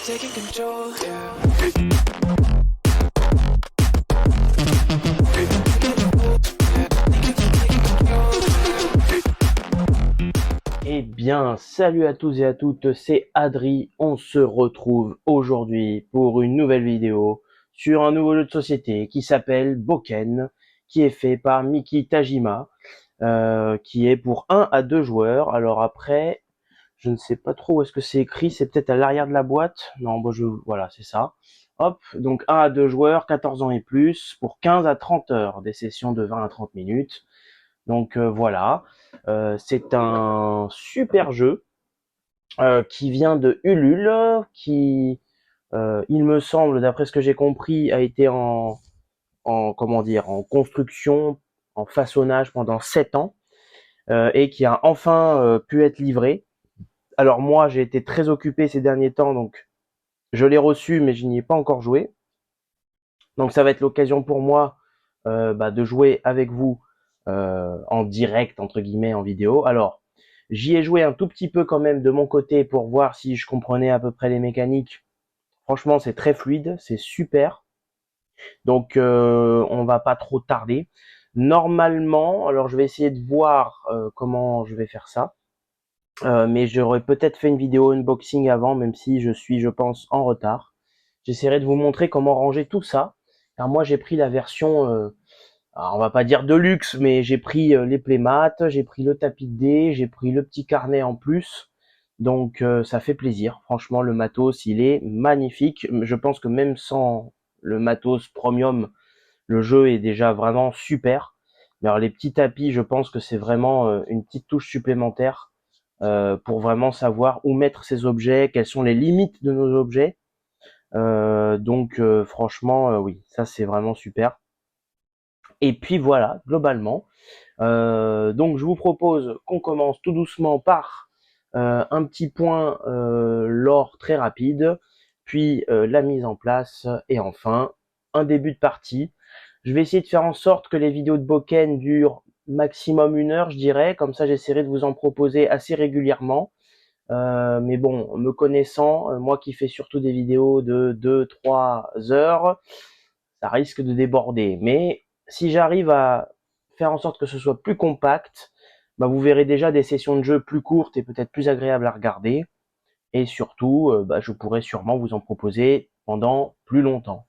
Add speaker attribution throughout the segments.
Speaker 1: taking control, yeah.
Speaker 2: Eh bien, salut à tous et à toutes, c'est Adri. On se retrouve aujourd'hui pour une nouvelle vidéo sur un nouveau jeu de société qui s'appelle Boken, qui est fait par Miki Tajima, qui est pour 1 à 2 joueurs. Alors après, je ne sais pas trop où est-ce que c'est écrit, c'est peut-être à l'arrière de la boîte. Non, bon, voilà, c'est ça. Hop, donc 1 à 2 joueurs, 14 ans et plus, pour 15 à 30 heures, des sessions de 20 à 30 minutes. Donc voilà, c'est un super jeu qui vient de Ulule, qui, il me semble, d'après ce que j'ai compris, a été en comment dire, en construction, en façonnage pendant 7 ans, et qui a enfin pu être livré. Alors moi, j'ai été très occupé ces derniers temps, donc je l'ai reçu, mais je n'y ai pas encore joué. Donc ça va être l'occasion pour moi de jouer avec vous en direct, entre guillemets, en vidéo. Alors, j'y ai joué un tout petit peu quand même de mon côté pour voir si je comprenais à peu près les mécaniques. Franchement, c'est très fluide, c'est super. Donc, on va pas trop tarder. Normalement, alors je vais essayer de voir comment je vais faire ça. Mais j'aurais peut-être fait une vidéo unboxing avant, même si je suis, je pense, en retard. J'essaierai de vous montrer comment ranger tout ça. Car moi, j'ai pris la version, alors on va pas dire de luxe, mais j'ai pris les playmats, j'ai pris le tapis de dés, j'ai pris le petit carnet en plus. Donc ça fait plaisir. Franchement, le matos, il est magnifique. Je pense que même sans le matos premium, le jeu est déjà vraiment super. Mais alors les petits tapis, je pense que c'est vraiment une petite touche supplémentaire pour vraiment savoir où mettre ses objets, quelles sont les limites de nos objets. Donc franchement, oui, ça c'est vraiment super. Et puis voilà, globalement. Donc je vous propose qu'on commence tout doucement par un petit point lore très rapide, puis la mise en place, et enfin un début de partie. Je vais essayer de faire en sorte que les vidéos de Boken durent maximum 1 heure, je dirais. Comme ça, j'essaierai de vous en proposer assez régulièrement. Mais bon, me connaissant, moi qui fais surtout des vidéos de 2-3 heures, ça risque de déborder. Mais si j'arrive à faire en sorte que ce soit plus compact, vous verrez déjà des sessions de jeu plus courtes et peut-être plus agréables à regarder. Et surtout, je pourrais sûrement vous en proposer pendant plus longtemps.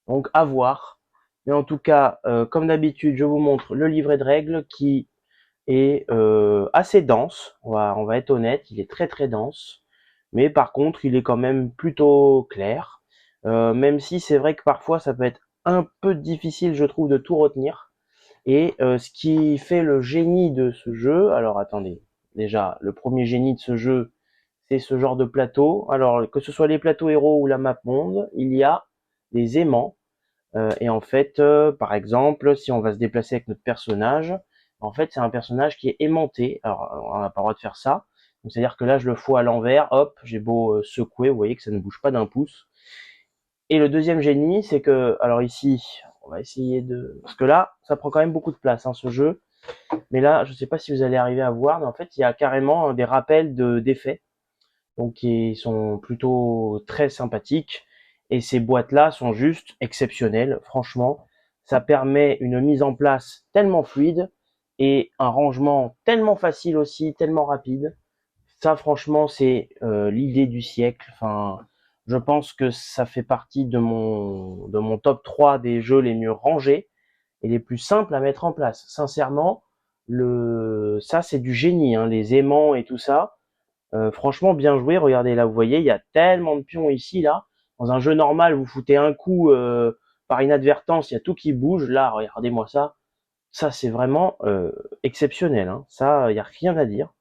Speaker 2: Donc à voir. Mais en tout cas, comme d'habitude, je vous montre le livret de règles qui est assez dense. On va être honnête, il est très très dense. Mais par contre, il est quand même plutôt clair. Même si c'est vrai que parfois ça peut être un peu difficile, je trouve, de tout retenir. Et ce qui fait le génie de ce jeu, alors attendez, déjà, le premier génie de ce jeu, c'est ce genre de plateau. Alors, que ce soit les plateaux héros ou la map monde, il y a des aimants. Et en fait, par exemple, si on va se déplacer avec notre personnage, en fait, c'est un personnage qui est aimanté. Alors, on n'a pas le droit de faire ça. Donc, c'est-à-dire que là, je le fous à l'envers, hop, j'ai beau secouer, vous voyez que ça ne bouge pas d'un pouce. Et le deuxième génie, c'est que, alors ici, on va essayer de... Parce que là, ça prend quand même beaucoup de place, hein, ce jeu. Mais là, je ne sais pas si vous allez arriver à voir, mais en fait, il y a carrément des rappels d'effets. Donc, qui sont plutôt très sympathiques. Et ces boîtes-là sont juste exceptionnelles. Franchement, ça permet une mise en place tellement fluide et un rangement tellement facile aussi, tellement rapide. Ça, franchement, c'est l'idée du siècle. Enfin, je pense que ça fait partie de mon top 3 des jeux les mieux rangés et les plus simples à mettre en place. Sincèrement, ça, c'est du génie, hein, les aimants et tout ça. Franchement, bien joué. Regardez, là, vous voyez, il y a tellement de pions ici, là. Dans un jeu normal, vous foutez un coup par inadvertance, il y a tout qui bouge. Là, regardez-moi ça. Ça, c'est vraiment exceptionnel, hein. Ça, il n'y a rien à dire.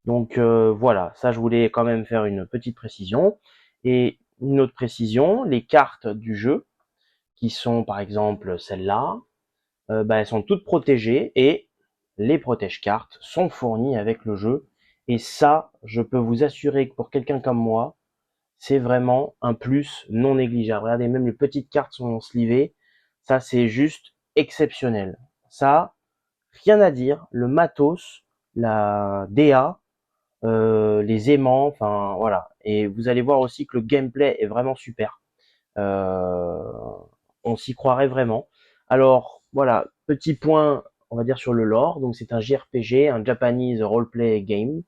Speaker 2: Donc voilà, ça je voulais quand même faire une petite précision. Et une autre précision, les cartes du jeu, qui sont par exemple celles-là, elles sont toutes protégées et les protège-cartes sont fournies avec le jeu. Et ça, je peux vous assurer que pour quelqu'un comme moi, c'est vraiment un plus non négligeable. Regardez, même les petites cartes sont slivées. Ça, c'est juste exceptionnel. Ça, rien à dire. Le matos, la DA, les aimants, enfin voilà. Et vous allez voir aussi que le gameplay est vraiment super. On s'y croirait vraiment. Alors voilà, petit point, on va dire sur le lore. Donc c'est un JRPG, un Japanese Roleplay Game.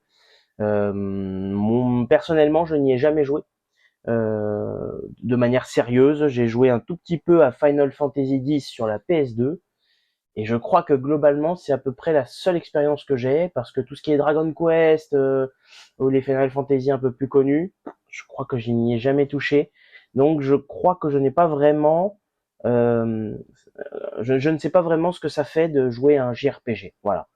Speaker 2: Personnellement, je n'y ai jamais joué de manière sérieuse. J'ai joué un tout petit peu à Final Fantasy X sur la PS2. Et je crois que globalement, c'est à peu près la seule expérience que j'ai, parce que tout ce qui est Dragon Quest, ou les Final Fantasy un peu plus connus, je crois que je n'y ai jamais touché. Donc je crois que je n'ai pas vraiment, euh, je ne sais pas vraiment ce que ça fait de jouer à un JRPG. Voilà.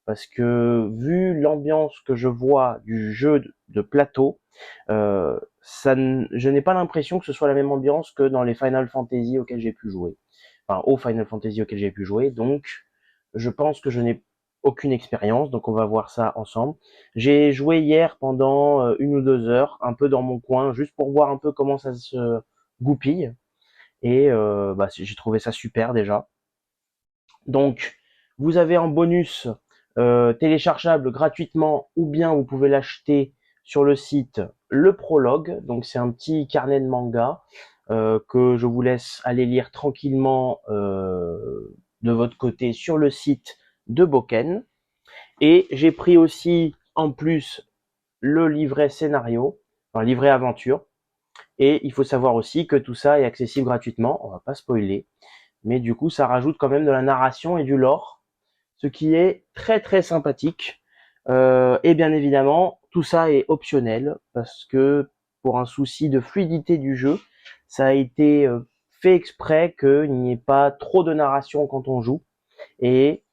Speaker 2: Parce que vu l'ambiance que je vois du jeu de plateau, je n'ai pas l'impression que ce soit la même ambiance que dans les Final Fantasy auxquels j'ai pu jouer. Enfin, aux Final Fantasy auxquels j'ai pu jouer. Donc, je pense que je n'ai aucune expérience, donc on va voir ça ensemble. J'ai joué hier pendant 1 ou 2 heures, un peu dans mon coin, juste pour voir un peu comment ça se goupille. Et j'ai trouvé ça super déjà. Donc, vous avez en bonus téléchargeable gratuitement ou bien vous pouvez l'acheter sur le site le prologue. Donc, c'est un petit carnet de manga que je vous laisse aller lire tranquillement de votre côté sur le site de Boken. Et j'ai pris aussi en plus le livret scénario, enfin livret aventure. Et il faut savoir aussi que tout ça est accessible gratuitement. On va pas spoiler, mais du coup, ça rajoute quand même de la narration et du lore, ce qui est très très sympathique. Et bien évidemment, tout ça est optionnel parce que pour un souci de fluidité du jeu, ça a été fait exprès qu'il n'y ait pas trop de narration quand on joue. Et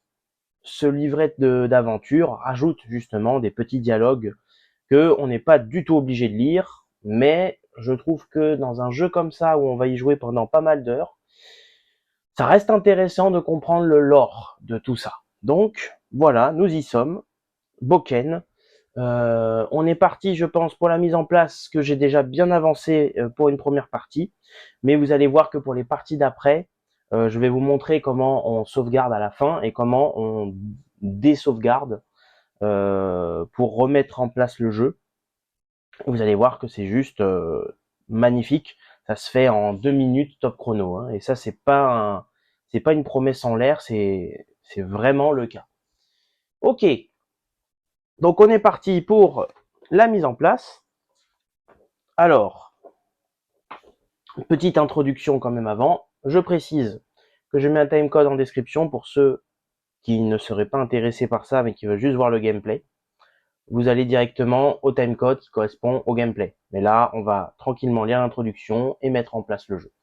Speaker 2: ce livret d'aventure rajoute justement des petits dialogues que on n'est pas du tout obligé de lire, mais je trouve que dans un jeu comme ça où on va y jouer pendant pas mal d'heures, ça reste intéressant de comprendre le lore de tout ça. Donc voilà, nous y sommes. Boken. On est parti, je pense, pour la mise en place que j'ai déjà bien avancé pour une première partie. Mais vous allez voir que pour les parties d'après, je vais vous montrer comment on sauvegarde à la fin et comment on désauvegarde pour remettre en place le jeu. Vous allez voir que c'est juste magnifique. Ça se fait en 2 minutes top chrono. Hein, et ça, c'est pas une promesse en l'air, c'est vraiment le cas. Ok, donc on est parti pour la mise en place. Alors, petite introduction quand même avant. Je précise que je mets un timecode en description pour ceux qui ne seraient pas intéressés par ça mais qui veulent juste voir le gameplay. Vous allez directement au timecode qui correspond au gameplay. Mais là, on va tranquillement lire l'introduction et mettre en place le jeu.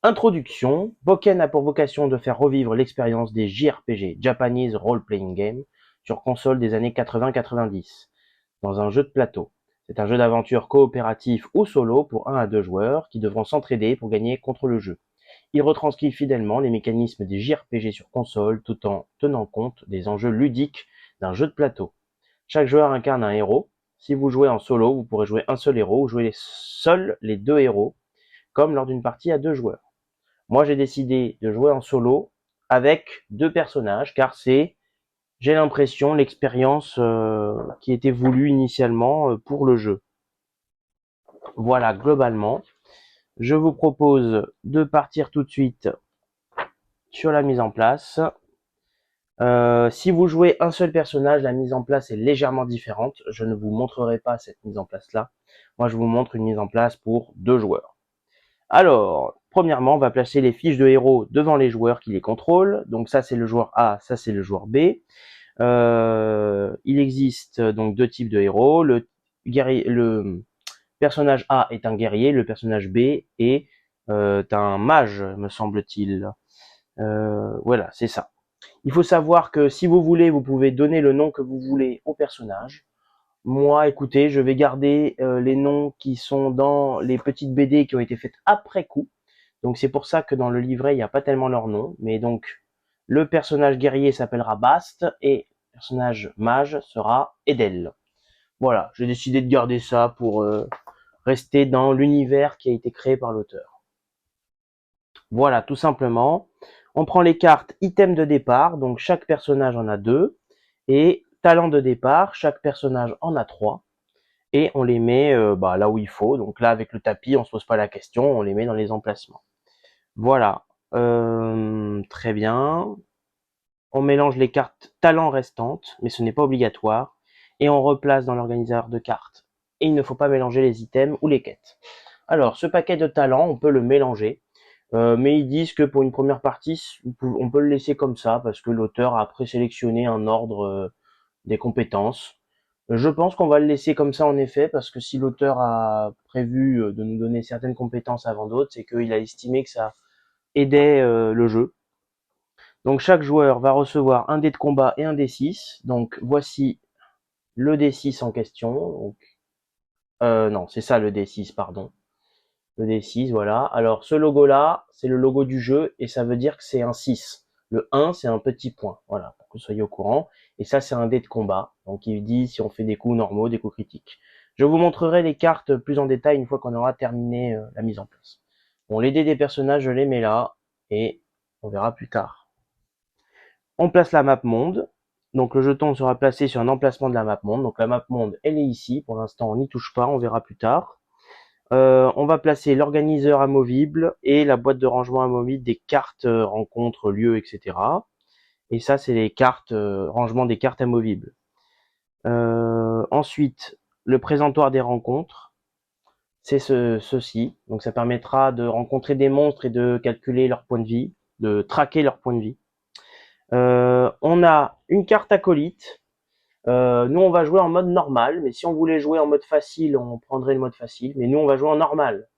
Speaker 2: Introduction. Boken a pour vocation de faire revivre l'expérience des JRPG, Japanese Role Playing Game, sur console des années 80-90, dans un jeu de plateau. C'est un jeu d'aventure coopératif ou solo pour 1 à 2 joueurs qui devront s'entraider pour gagner contre le jeu. Il retranscrit fidèlement les mécanismes des JRPG sur console tout en tenant compte des enjeux ludiques d'un jeu de plateau. Chaque joueur incarne un héros. Si vous jouez en solo, vous pourrez jouer un seul héros ou jouer seuls les 2 héros, comme lors d'une partie à 2 joueurs. Moi, j'ai décidé de jouer en solo avec 2 personnages, car c'est, j'ai l'impression, l'expérience qui était voulue initialement pour le jeu. Voilà, globalement. Je vous propose de partir tout de suite sur la mise en place. Si vous jouez un seul personnage, la mise en place est légèrement différente. Je ne vous montrerai pas cette mise en place-là. Moi, je vous montre une mise en place pour 2 joueurs. Alors, premièrement, on va placer les fiches de héros devant les joueurs qui les contrôlent. Donc ça, c'est le joueur A, ça, c'est le joueur B. Il existe donc 2 types de héros. Le personnage A est un guerrier, le personnage B est un mage, me semble-t-il. Voilà, c'est ça. Il faut savoir que si vous voulez, vous pouvez donner le nom que vous voulez au personnage. Moi, écoutez, je vais garder les noms qui sont dans les petites BD qui ont été faites après coup. Donc c'est pour ça que dans le livret, il n'y a pas tellement leur nom. Mais donc, le personnage guerrier s'appellera Bast et le personnage mage sera Edel. Voilà, j'ai décidé de garder ça pour rester dans l'univers qui a été créé par l'auteur. Voilà, tout simplement. On prend les cartes items de départ, donc chaque personnage en a 2. Et talent de départ, chaque personnage en a 3. Et on les met là où il faut. Donc là, avec le tapis, on se pose pas la question, on les met dans les emplacements. Voilà. Très bien. On mélange les cartes talent restantes, mais ce n'est pas obligatoire. Et on replace dans l'organisateur de cartes. Et il ne faut pas mélanger les items ou les quêtes. Alors, ce paquet de talents, on peut le mélanger. Mais ils disent que pour une première partie, on peut le laisser comme ça, parce que l'auteur a présélectionné un ordre des compétences. Je pense qu'on va le laisser comme ça en effet, parce que si l'auteur a prévu de nous donner certaines compétences avant d'autres, c'est qu'il a estimé que ça aidait le jeu. Donc chaque joueur va recevoir un dé de combat et un D6. Donc voici le D6 en question. Donc, non, c'est ça le D6, pardon. Le D6, voilà. Alors ce logo-là, c'est le logo du jeu et ça veut dire que c'est un 6. Le 1, c'est un petit point, voilà, pour que vous soyez au courant. Et ça, c'est un dé de combat. Donc il dit si on fait des coups normaux, des coups critiques. Je vous montrerai les cartes plus en détail une fois qu'on aura terminé la mise en place. Bon, les dés des personnages, je les mets là et on verra plus tard. On place la map monde. Donc le jeton sera placé sur un emplacement de la map monde. Donc la map monde, elle est ici. Pour l'instant, on n'y touche pas, on verra plus tard. On va placer l'organiseur amovible et la boîte de rangement amovible des cartes rencontres, lieux, etc. Et ça, c'est les cartes rangement des cartes amovibles. Ensuite, le présentoir des rencontres, c'est ceci. Donc ça permettra de rencontrer des monstres et de calculer leur point de vie, de traquer leur point de vie. On a une carte acolyte. Nous, on va jouer en mode normal, mais si on voulait jouer en mode facile, on prendrait le mode facile. Mais nous, on va jouer en normal.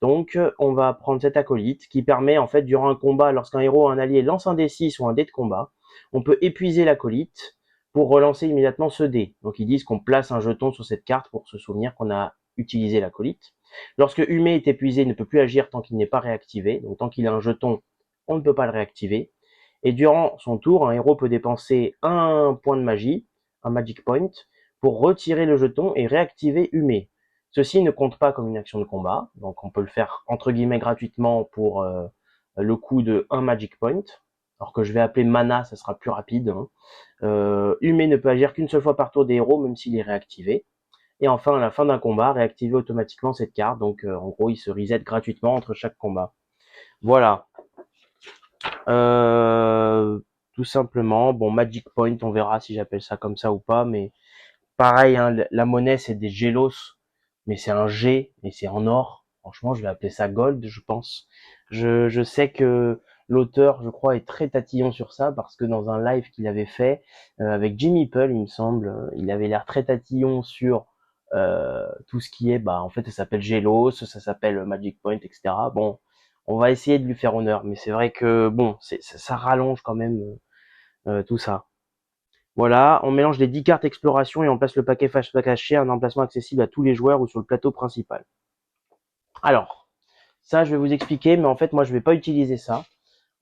Speaker 2: Donc, on va prendre cet acolyte qui permet, en fait, durant un combat, lorsqu'un héros ou un allié lance un D6 ou un dé de combat, on peut épuiser l'acolyte pour relancer immédiatement ce dé. Donc, ils disent qu'on place un jeton sur cette carte pour se souvenir qu'on a utilisé l'acolyte. Lorsque Humé est épuisé, il ne peut plus agir tant qu'il n'est pas réactivé. Donc, tant qu'il a un jeton, on ne peut pas le réactiver. Et durant son tour, un héros peut dépenser un point de magie, un magic point, pour retirer le jeton et réactiver Humé. Ceci ne compte pas comme une action de combat, donc on peut le faire entre guillemets gratuitement pour le coût de 1 magic point, alors que je vais appeler mana, ça sera plus rapide. Hein. Humé ne peut agir qu'une seule fois par tour des héros, même s'il est réactivé. Et enfin, à la fin d'un combat, réactiver automatiquement cette carte, donc en gros, il se reset gratuitement entre chaque combat. Voilà. Tout simplement, bon, magic point, on verra si j'appelle ça comme ça ou pas, mais pareil, hein, la monnaie, c'est des Gélos, mais c'est un G, et c'est en or. Franchement, je vais appeler ça gold, je pense. Je sais que l'auteur, je crois, est très tatillon sur ça, parce que dans un live qu'il avait fait, avec Jimmy Pearl, il me semble, il avait l'air très tatillon sur tout ce qui est, en fait, ça s'appelle Gélos, ça s'appelle Magic Point, etc. Bon, on va essayer de lui faire honneur, mais c'est vrai que, bon, ça rallonge quand même tout ça. Voilà, on mélange les 10 cartes exploration et on place le paquet flashback caché à un emplacement accessible à tous les joueurs ou sur le plateau principal. Alors, ça je vais vous expliquer, mais en fait moi je vais pas utiliser ça.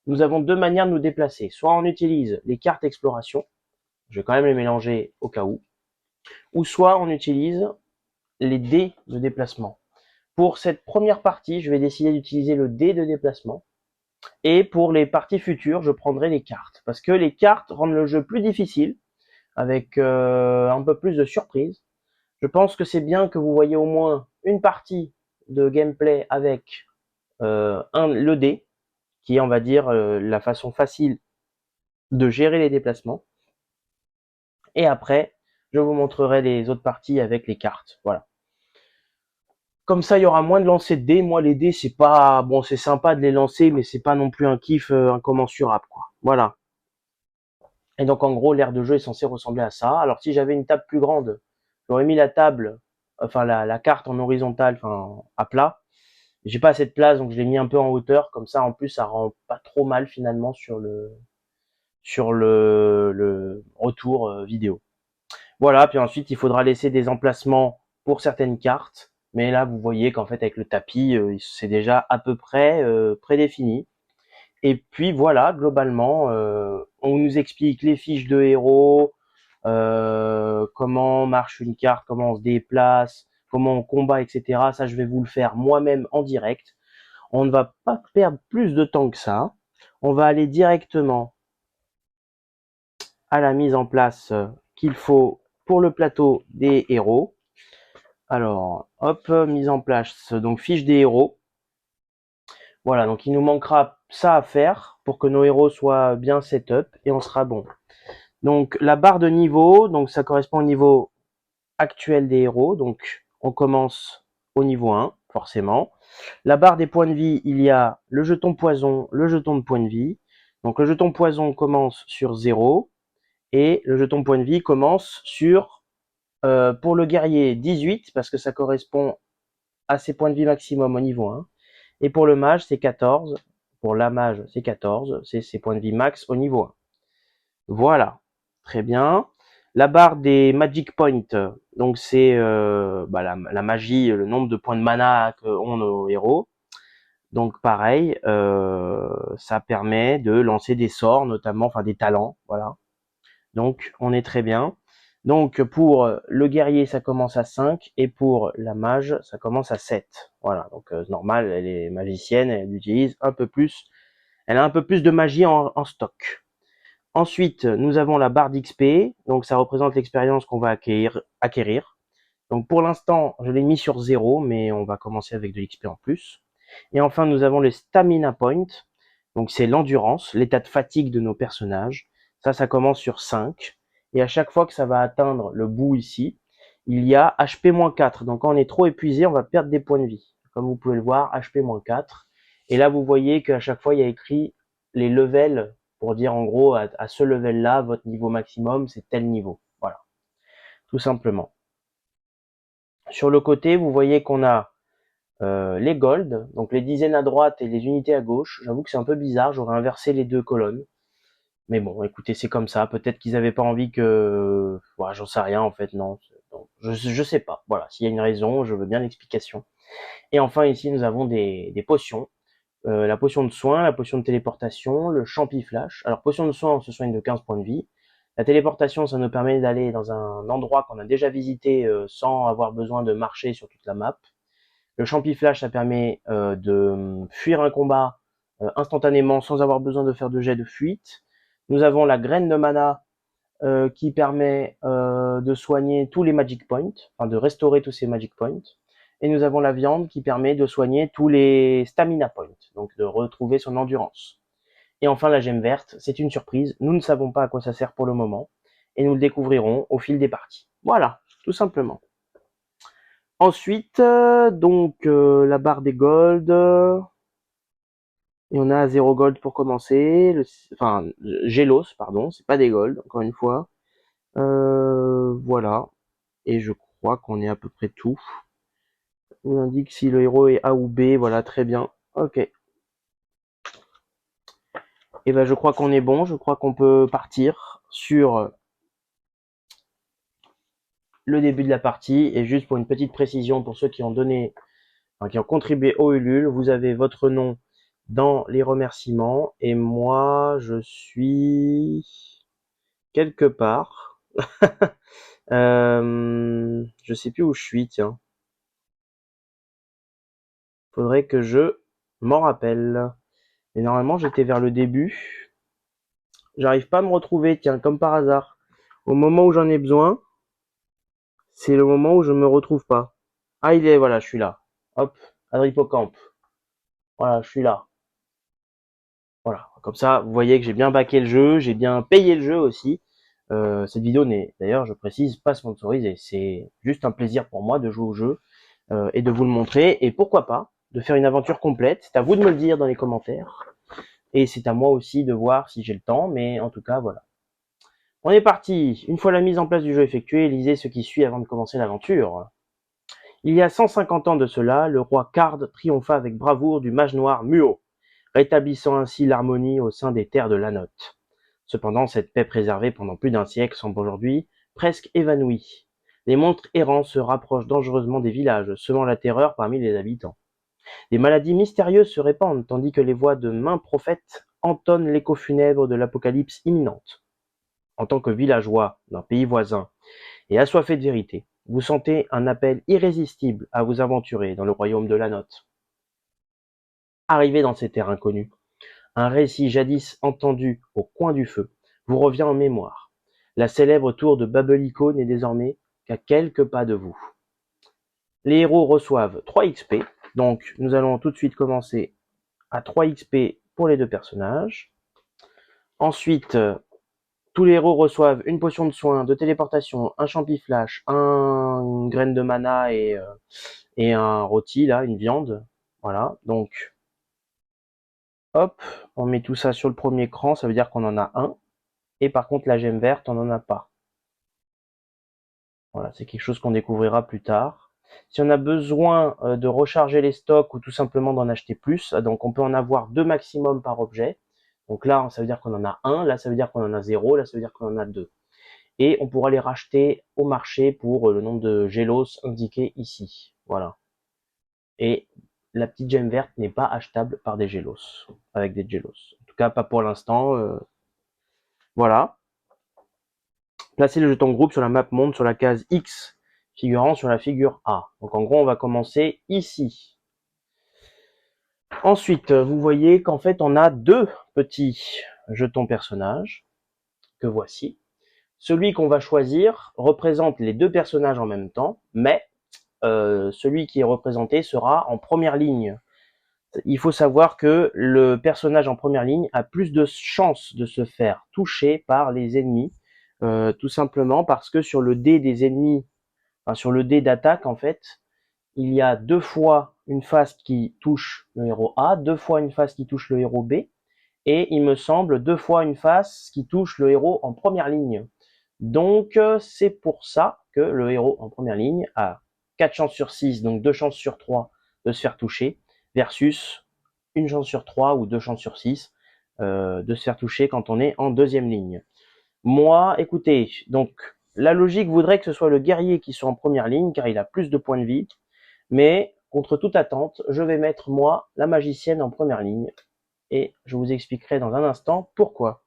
Speaker 2: Nous avons deux manières de nous déplacer. Soit on utilise les cartes exploration, je vais quand même les mélanger au cas où, ou soit on utilise les dés de déplacement. Pour cette première partie, je vais décider d'utiliser le dé de déplacement. Et pour les parties futures, je prendrai les cartes. Parce que les cartes rendent le jeu plus difficile, avec un peu plus de surprise. Je pense que c'est bien que vous voyez au moins une partie de gameplay avec le dé, qui est, on va dire, la façon facile de gérer les déplacements. Et après, je vous montrerai les autres parties avec les cartes. Voilà. Comme ça, il y aura moins de lancer de dés. Moi, les dés, c'est pas bon, c'est sympa de les lancer, mais c'est pas non plus un kiff incommensurable, quoi. Voilà. Et donc, en gros, l'aire de jeu est censé ressembler à ça. Alors, si j'avais une table plus grande, j'aurais mis la table, enfin la carte en horizontal, enfin à plat. J'ai pas assez de place, donc je l'ai mis un peu en hauteur. Comme ça, en plus, ça rend pas trop mal finalement sur le retour vidéo. Voilà. Puis ensuite, il faudra laisser des emplacements pour certaines cartes. Mais là, vous voyez qu'en fait, avec le tapis, c'est déjà à peu près prédéfini. Et puis voilà, globalement, on nous explique les fiches de héros, comment marche une carte, comment on se déplace, comment on combat, etc. Ça, je vais vous le faire moi-même en direct. On ne va pas perdre plus de temps que ça. On va aller directement à la mise en place qu'il faut pour le plateau des héros. Alors, hop, mise en place, donc fiche des héros. Voilà, donc il nous manquera ça à faire pour que nos héros soient bien setup et on sera bon. Donc la barre de niveau, donc ça correspond au niveau actuel des héros. Donc on commence au niveau 1, forcément. La barre des points de vie, il y a le jeton poison, le jeton de points de vie. Donc le jeton poison commence sur 0 et le jeton point de vie commence sur, pour le guerrier, 18 parce que ça correspond à ses points de vie maximum au niveau 1. Et pour le mage, c'est 14. Pour la mage, c'est 14. C'est ses points de vie max au niveau 1. Voilà. Très bien. La barre des Magic Points, donc c'est la magie, le nombre de points de mana qu'ont nos héros. Donc pareil, ça permet de lancer des sorts, notamment, enfin des talents, voilà. Donc on est très bien. Donc pour le guerrier, ça commence à 5 et pour la mage, ça commence à 7. Voilà, donc normal, elle est magicienne, elle utilise un peu plus, elle a un peu plus de magie en stock. Ensuite, nous avons la barre d'XP, donc ça représente l'expérience qu'on va acquérir. Donc pour l'instant, je l'ai mis sur 0, mais on va commencer avec de l'XP en plus. Et enfin, nous avons les Stamina Points, donc c'est l'endurance, l'état de fatigue de nos personnages. Ça commence sur 5. Et à chaque fois que ça va atteindre le bout ici, il y a HP-4. Donc quand on est trop épuisé, on va perdre des points de vie. Comme vous pouvez le voir, HP-4. Et là, vous voyez qu'à chaque fois, il y a écrit les levels pour dire en gros, à ce level-là, votre niveau maximum, c'est tel niveau. Voilà, tout simplement. Sur le côté, vous voyez qu'on a les gold, donc les dizaines à droite et les unités à gauche. J'avoue que c'est un peu bizarre, j'aurais inversé les deux colonnes. Mais bon, écoutez, c'est comme ça. Peut-être qu'ils n'avaient pas envie que... Ouais, j'en sais rien en fait, non. Je sais pas. Voilà, s'il y a une raison, je veux bien l'explication. Et enfin, ici, nous avons des potions. La potion de soin, la potion de téléportation, le champi flash. Alors, potion de soin, on se soigne de 15 points de vie. La téléportation, ça nous permet d'aller dans un endroit qu'on a déjà visité sans avoir besoin de marcher sur toute la map. Le champi flash, ça permet de fuir un combat instantanément sans avoir besoin de faire de jet de fuite. Nous avons la graine de mana qui permet de soigner tous les magic points, enfin de restaurer tous ces magic points. Et nous avons la viande qui permet de soigner tous les stamina points, donc de retrouver son endurance. Et enfin la gemme verte, c'est une surprise, nous ne savons pas à quoi ça sert pour le moment, et nous le découvrirons au fil des parties. Voilà, tout simplement. Ensuite, la barre des gold, et on a 0 gold pour commencer, enfin, Gélos, pardon, c'est pas des gold, encore une fois. Voilà, et je crois qu'on est à peu près tout. On indique si le héros est A ou B, voilà, très bien. Ok. Et ben je crois qu'on est bon, je crois qu'on peut partir sur le début de la partie. Et juste pour une petite précision, pour ceux qui ont donné, enfin, qui ont contribué au Ulule, vous avez votre nom dans les remerciements. Et moi, je suis quelque part. Je sais plus où je suis, tiens. Faudrait que je m'en rappelle. Et normalement, j'étais vers le début. J'arrive pas à me retrouver, tiens, comme par hasard. Au moment où j'en ai besoin, c'est le moment où je me retrouve pas. Ah, il est, voilà, je suis là. Hop, Adripocamp. Voilà, je suis là. Voilà, comme ça, vous voyez que j'ai bien backé le jeu, j'ai bien payé le jeu aussi. Cette vidéo n'est, d'ailleurs, je précise, pas sponsorisée. C'est juste un plaisir pour moi de jouer au jeu et de vous le montrer. Et pourquoi pas, de faire une aventure complète. C'est à vous de me le dire dans les commentaires. Et c'est à moi aussi de voir si j'ai le temps, mais en tout cas, voilà. On est parti. Une fois la mise en place du jeu effectuée, lisez ce qui suit avant de commencer l'aventure. Il y a 150 ans de cela, le roi Card triompha avec bravoure du mage noir Muo, rétablissant ainsi l'harmonie au sein des terres de Lanotte. Cependant, cette paix préservée pendant plus d'un siècle semble aujourd'hui presque évanouie. Les monstres errants se rapprochent dangereusement des villages, semant la terreur parmi les habitants. Des maladies mystérieuses se répandent, tandis que les voix de maints prophètes entonnent l'écho funèbre de l'apocalypse imminente. En tant que villageois d'un pays voisin et assoiffé de vérité, vous sentez un appel irrésistible à vous aventurer dans le royaume de Lanotte. Arrivé dans ces terres inconnues, un récit jadis entendu au coin du feu vous revient en mémoire. La célèbre tour de Babeliko n'est désormais qu'à quelques pas de vous. Les héros reçoivent 3 XP, donc nous allons tout de suite commencer à 3 XP pour les 2 personnages. Ensuite, tous les héros reçoivent une potion de soin, de téléportation, un champi flash, une graine de mana et un rôti, là, une viande. Voilà, donc hop, on met tout ça sur le premier écran, ça veut dire qu'on en a un. Et par contre, la gemme verte, on n'en a pas. Voilà, c'est quelque chose qu'on découvrira plus tard. Si on a besoin de recharger les stocks ou tout simplement d'en acheter plus, donc on peut en avoir 2 maximum par objet. Donc là, ça veut dire qu'on en a un, là ça veut dire qu'on en a 0, là ça veut dire qu'on en a 2. Et on pourra les racheter au marché pour le nombre de Gélos indiqué ici. Voilà. Et la petite gemme verte n'est pas achetable par des Gélos, avec des Gélos. En tout cas, pas pour l'instant. Voilà. Placez le jeton groupe sur la map monde sur la case X, figurant sur la figure A. Donc en gros, on va commencer ici. Ensuite, vous voyez qu'en fait, on a 2 petits jetons personnages, que voici. Celui qu'on va choisir représente les 2 personnages en même temps, mais celui qui est représenté sera en première ligne. Il faut savoir que le personnage en première ligne a plus de chances de se faire toucher par les ennemis, tout simplement parce que sur le dé des ennemis, enfin sur le dé d'attaque en fait, il y a 2 fois une face qui touche le héros A, 2 fois une face qui touche le héros B, et il me semble 2 fois une face qui touche le héros en première ligne. Donc c'est pour ça que le héros en première ligne a 4 chances sur 6, donc 2 chances sur 3 de se faire toucher, versus une chance sur 3 ou 2 chances sur 6 de se faire toucher quand on est en deuxième ligne. Moi, écoutez, donc la logique voudrait que ce soit le guerrier qui soit en première ligne, car il a plus de points de vie, mais contre toute attente, je vais mettre moi, la magicienne, en première ligne, et je vous expliquerai dans un instant pourquoi.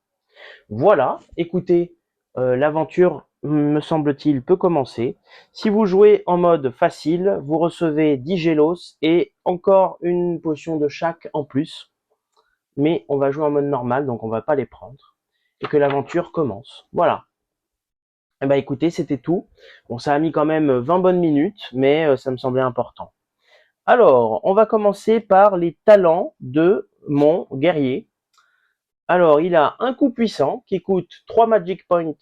Speaker 2: Voilà, écoutez, l'aventure, me semble-t-il, peut commencer. Si vous jouez en mode facile, vous recevez 10 Gélos et encore une potion de chaque en plus. Mais on va jouer en mode normal, donc on va pas les prendre. Et que l'aventure commence. Voilà. Eh ben écoutez, c'était tout. Bon, ça a mis quand même 20 bonnes minutes, mais ça me semblait important. Alors, on va commencer par les talents de mon guerrier. Alors, il a un coup puissant qui coûte 3 Magic Points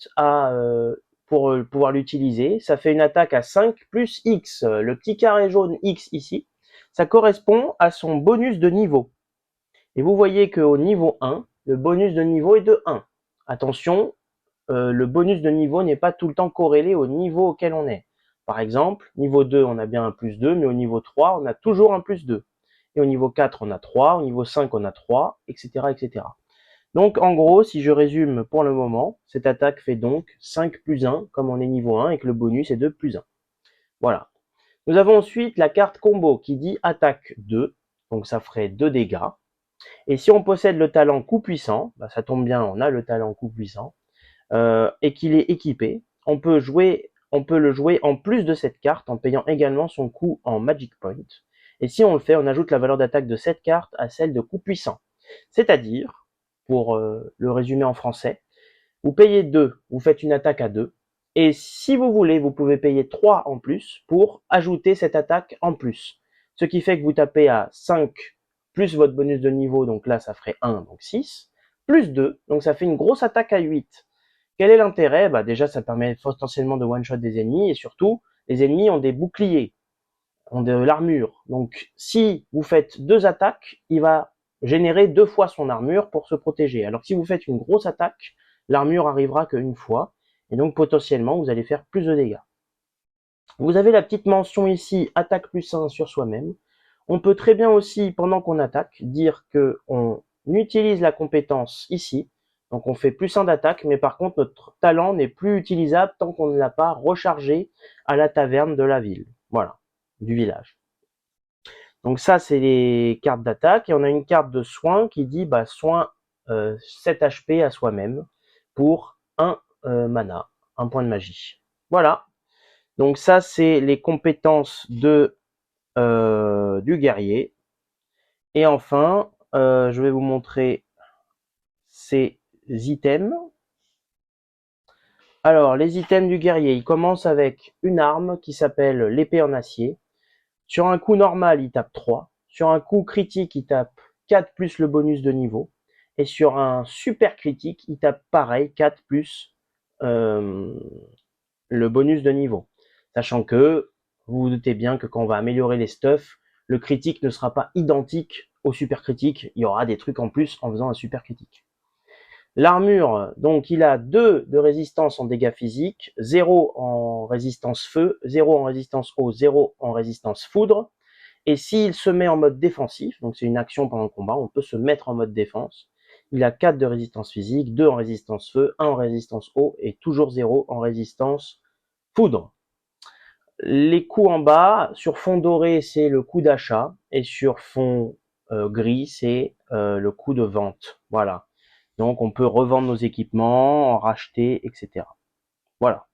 Speaker 2: pour pouvoir l'utiliser. Ça fait une attaque à 5 plus X. Le petit carré jaune X ici, ça correspond à son bonus de niveau. Et vous voyez qu'au niveau 1, le bonus de niveau est de 1. Attention, le bonus de niveau n'est pas tout le temps corrélé au niveau auquel on est. Par exemple, niveau 2, on a bien un plus 2, mais au niveau 3, on a toujours un plus 2. Et au niveau 4, on a 3, au niveau 5, on a 3, etc., etc. Donc en gros, si je résume pour le moment, cette attaque fait donc 5 plus 1, comme on est niveau 1 et que le bonus est de plus 1. Voilà. Nous avons ensuite la carte combo qui dit attaque 2, donc ça ferait 2 dégâts. Et si on possède le talent coup puissant, bah ça tombe bien, on a le talent coup puissant, et qu'il est équipé, on peut le jouer en plus de cette carte en payant également son coût en Magic Point. Et si on le fait, on ajoute la valeur d'attaque de cette carte à celle de coup puissant. C'est-à-dire, pour le résumer en français, vous payez 2, vous faites une attaque à 2, et si vous voulez, vous pouvez payer 3 en plus pour ajouter cette attaque en plus. Ce qui fait que vous tapez à 5 plus votre bonus de niveau, donc là ça ferait 1, donc 6, plus 2, donc ça fait une grosse attaque à 8. Quel est l'intérêt? Bah déjà ça permet potentiellement de one-shot des ennemis, et surtout, les ennemis ont des boucliers, ont de l'armure. Donc si vous faites 2 attaques, il va générer 2 fois son armure pour se protéger. Alors si vous faites une grosse attaque, l'armure arrivera qu'une fois, et donc potentiellement vous allez faire plus de dégâts. Vous avez la petite mention ici, attaque plus 1 sur soi-même. On peut très bien aussi, pendant qu'on attaque, dire qu'on utilise la compétence ici, donc on fait plus 1 d'attaque, mais par contre notre talent n'est plus utilisable tant qu'on ne l'a pas rechargé à la taverne de la ville, voilà, du village. Donc ça, c'est les cartes d'attaque. Et on a une carte de soin qui dit soin 7 HP à soi-même pour 1 mana, 1 point de magie. Voilà. Donc ça, c'est les compétences du guerrier. Et enfin, je vais vous montrer ces items. Alors, les items du guerrier, il commence avec une arme qui s'appelle l'épée en acier. Sur un coup normal, il tape 3. Sur un coup critique, il tape 4 plus le bonus de niveau. Et sur un super critique, il tape pareil, 4 plus euh, le bonus de niveau. Sachant que, vous vous doutez bien que quand on va améliorer les stuffs, le critique ne sera pas identique au super critique. Il y aura des trucs en plus en faisant un super critique. L'armure, donc il a 2 de résistance en dégâts physiques, 0 en résistance feu, 0 en résistance eau, 0 en résistance foudre. Et s'il se met en mode défensif, donc c'est une action pendant le combat, on peut se mettre en mode défense. Il a 4 de résistance physique, 2 en résistance feu, 1 en résistance eau et toujours 0 en résistance foudre. Les coups en bas, sur fond doré, c'est le coup d'achat et sur fond gris, c'est le coup de vente. Voilà. Donc on peut revendre nos équipements, en racheter, etc. Voilà.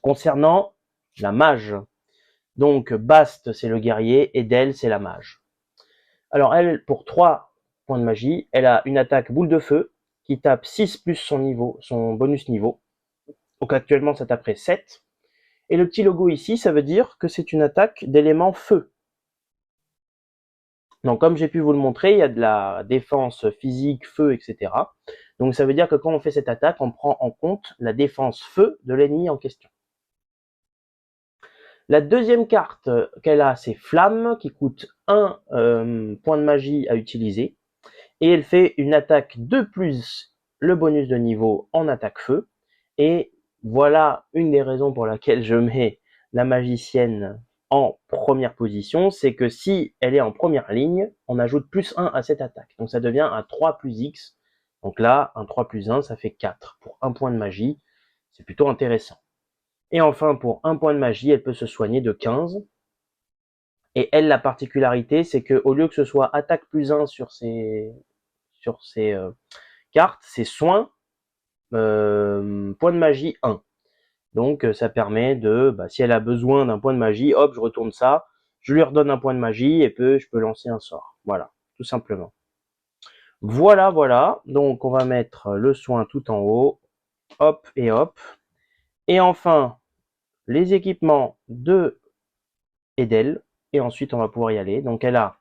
Speaker 2: Concernant la mage, donc Bast c'est le guerrier, Edel c'est la mage. Alors elle, pour 3 points de magie, elle a une attaque boule de feu qui tape 6 plus son niveau, son bonus niveau. Donc actuellement ça taperait 7. Et le petit logo ici, ça veut dire que c'est une attaque d'élément feu. Donc comme j'ai pu vous le montrer, il y a de la défense physique, feu, etc. Donc ça veut dire que quand on fait cette attaque, on prend en compte la défense feu de l'ennemi en question. La deuxième carte qu'elle a, c'est Flamme, qui coûte 1 point de magie à utiliser. Et elle fait une attaque de plus le bonus de niveau en attaque feu. Et voilà une des raisons pour laquelle je mets la magicienne en première position, c'est que si elle est en première ligne, on ajoute plus 1 à cette attaque. Donc ça devient un 3 plus X. Donc là, un 3 plus 1, ça fait 4 pour un point de magie. C'est plutôt intéressant. Et enfin, pour un point de magie, elle peut se soigner de 15. Et elle, la particularité, c'est que au lieu que ce soit attaque plus 1 sur ses cartes, c'est soin, point de magie 1. Donc ça permet de, si elle a besoin d'un point de magie, hop, je retourne ça, je lui redonne un point de magie et puis je peux lancer un sort. Voilà, tout simplement. Voilà, voilà. Donc on va mettre le soin tout en haut. Hop et hop. Et enfin, les équipements de Edel. Et ensuite, on va pouvoir y aller. Donc elle a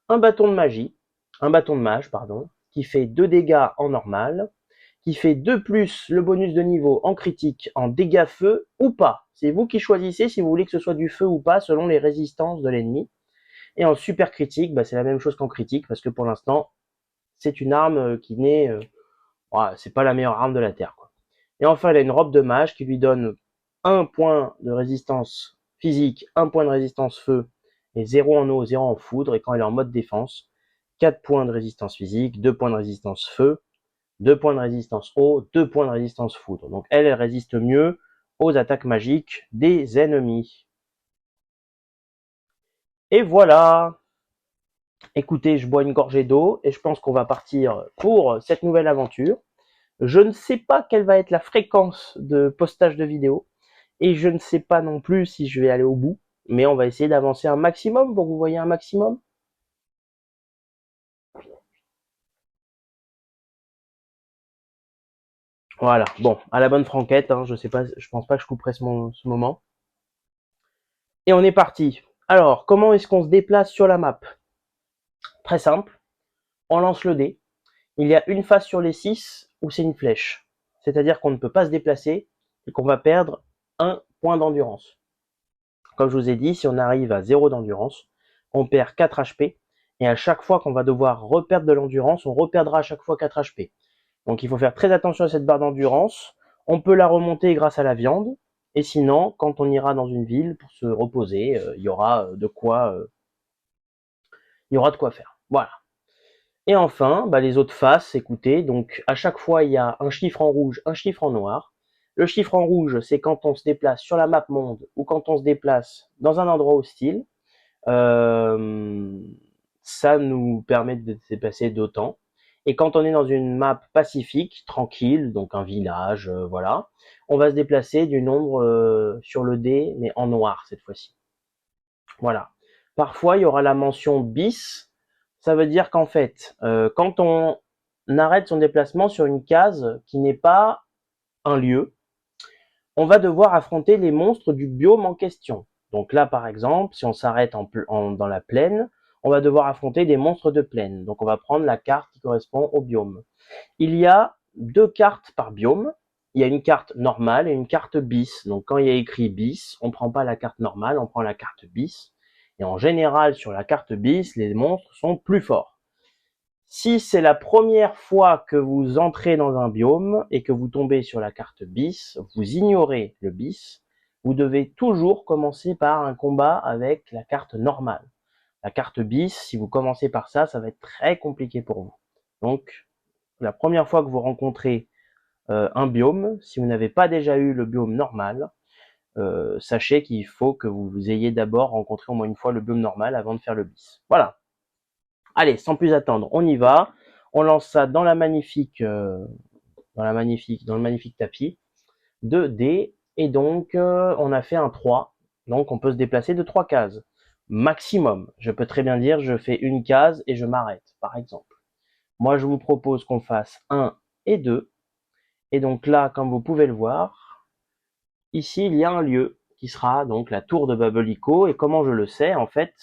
Speaker 2: un bâton de magie, un bâton de mage, pardon, qui fait 2 dégâts en normal, qui fait 2 plus le bonus de niveau en critique, en dégâts feu ou pas. C'est vous qui choisissez si vous voulez que ce soit du feu ou pas, selon les résistances de l'ennemi. Et en super critique, c'est la même chose qu'en critique, parce que pour l'instant, c'est une arme qui n'est... c'est pas la meilleure arme de la Terre, quoi. Et enfin, elle a une robe de mage qui lui donne 1 point de résistance physique, 1 point de résistance feu, et 0 en eau, 0 en foudre. Et quand elle est en mode défense, 4 points de résistance physique, 2 points de résistance feu, 2 points de résistance eau, 2 points de résistance foudre. Donc elle résiste mieux aux attaques magiques des ennemis. Et voilà. Écoutez, je bois une gorgée d'eau et je pense qu'on va partir pour cette nouvelle aventure. Je ne sais pas quelle va être la fréquence de postage de vidéos et je ne sais pas non plus si je vais aller au bout, mais on va essayer d'avancer un maximum pour que vous voyez un maximum. Voilà, bon, à la bonne franquette, je sais pas, je pense pas que je couperai ce moment. Et on est parti. Alors, comment est-ce qu'on se déplace sur la map? Très simple, on lance le dé. Il y a une face sur les 6 où c'est une flèche. C'est-à-dire qu'on ne peut pas se déplacer et qu'on va perdre un point d'endurance. Comme je vous ai dit, si on arrive à 0 d'endurance, on perd 4 HP. Et à chaque fois qu'on va devoir reperdre de l'endurance, on reperdra à chaque fois 4 HP. Donc il faut faire très attention à cette barre d'endurance. On peut la remonter grâce à la viande. Et sinon, quand on ira dans une ville pour se reposer, il y aura de quoi faire. Voilà. Et enfin, les autres faces, écoutez, donc à chaque fois il y a un chiffre en rouge, un chiffre en noir. Le chiffre en rouge, c'est quand on se déplace sur la map monde ou quand on se déplace dans un endroit hostile. Euh, Ça nous permet de se déplacer d'autant. Et quand on est dans une map pacifique, tranquille, donc un village, voilà, on va se déplacer du nombre sur le dé, mais en noir cette fois-ci. Voilà. Parfois, il y aura la mention bis. Ça veut dire qu'en fait, quand on arrête son déplacement sur une case qui n'est pas un lieu, on va devoir affronter les monstres du biome en question. Donc là, par exemple, si on s'arrête dans la plaine, on va devoir affronter des monstres de plaine. Donc on va prendre la carte qui correspond au biome. Il y a 2 cartes par biome. Il y a une carte normale et une carte bis. Donc quand il y a écrit bis, on ne prend pas la carte normale, on prend la carte bis. Et en général, sur la carte bis, les monstres sont plus forts. Si c'est la première fois que vous entrez dans un biome et que vous tombez sur la carte bis, vous ignorez le bis, vous devez toujours commencer par un combat avec la carte normale. La carte bis, si vous commencez par ça, ça va être très compliqué pour vous. Donc, la première fois que vous rencontrez un biome, si vous n'avez pas déjà eu le biome normal, sachez qu'il faut que vous ayez d'abord rencontré au moins une fois le biome normal avant de faire le bis. Voilà. Allez, sans plus attendre, on y va. On lance ça dans le magnifique tapis. 2D. Et donc, on a fait un 3. Donc, on peut se déplacer de 3 cases. Maximum. Je peux très bien dire, je fais une case et je m'arrête, par exemple. Moi, je vous propose qu'on fasse 1 et 2. Et donc là, comme vous pouvez le voir, ici, il y a un lieu qui sera donc la tour de Babelico. Et comment je le sais, en fait,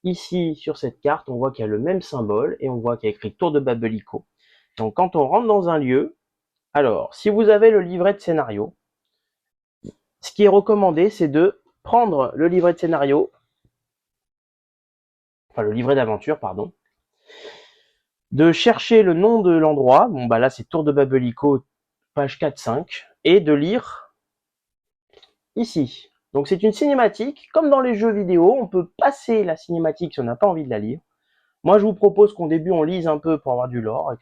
Speaker 2: ici, sur cette carte, on voit qu'il y a le même symbole et on voit qu'il y a écrit tour de Babelico. Donc, quand on rentre dans un lieu, alors, si vous avez le livret de scénario, ce qui est recommandé, c'est de prendre le livret de scénario, enfin le livret d'aventure, pardon, de chercher le nom de l'endroit, bon bah là c'est Tour de Babelico, page 4-5, et de lire ici. Donc c'est une cinématique, comme dans les jeux vidéo, on peut passer la cinématique si on n'a pas envie de la lire. Moi je vous propose qu'au début on lise un peu pour avoir du lore,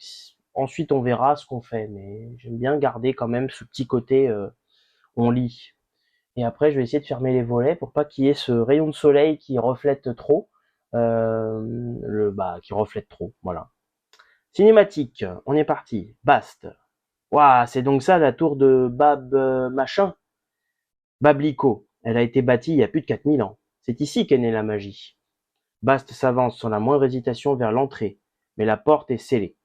Speaker 2: ensuite on verra ce qu'on fait, mais j'aime bien garder quand même ce petit côté on lit. Et après, je vais essayer de fermer les volets pour pas qu'il y ait ce rayon de soleil qui reflète trop. Qui reflète trop, voilà. Cinématique, on est parti. Bast. Waouh, c'est donc ça la tour de machin. Bablico. Elle a été bâtie il y a plus de 4000 ans. C'est ici qu'est née la magie. Bast s'avance sans la moindre hésitation vers l'entrée, mais la porte est scellée.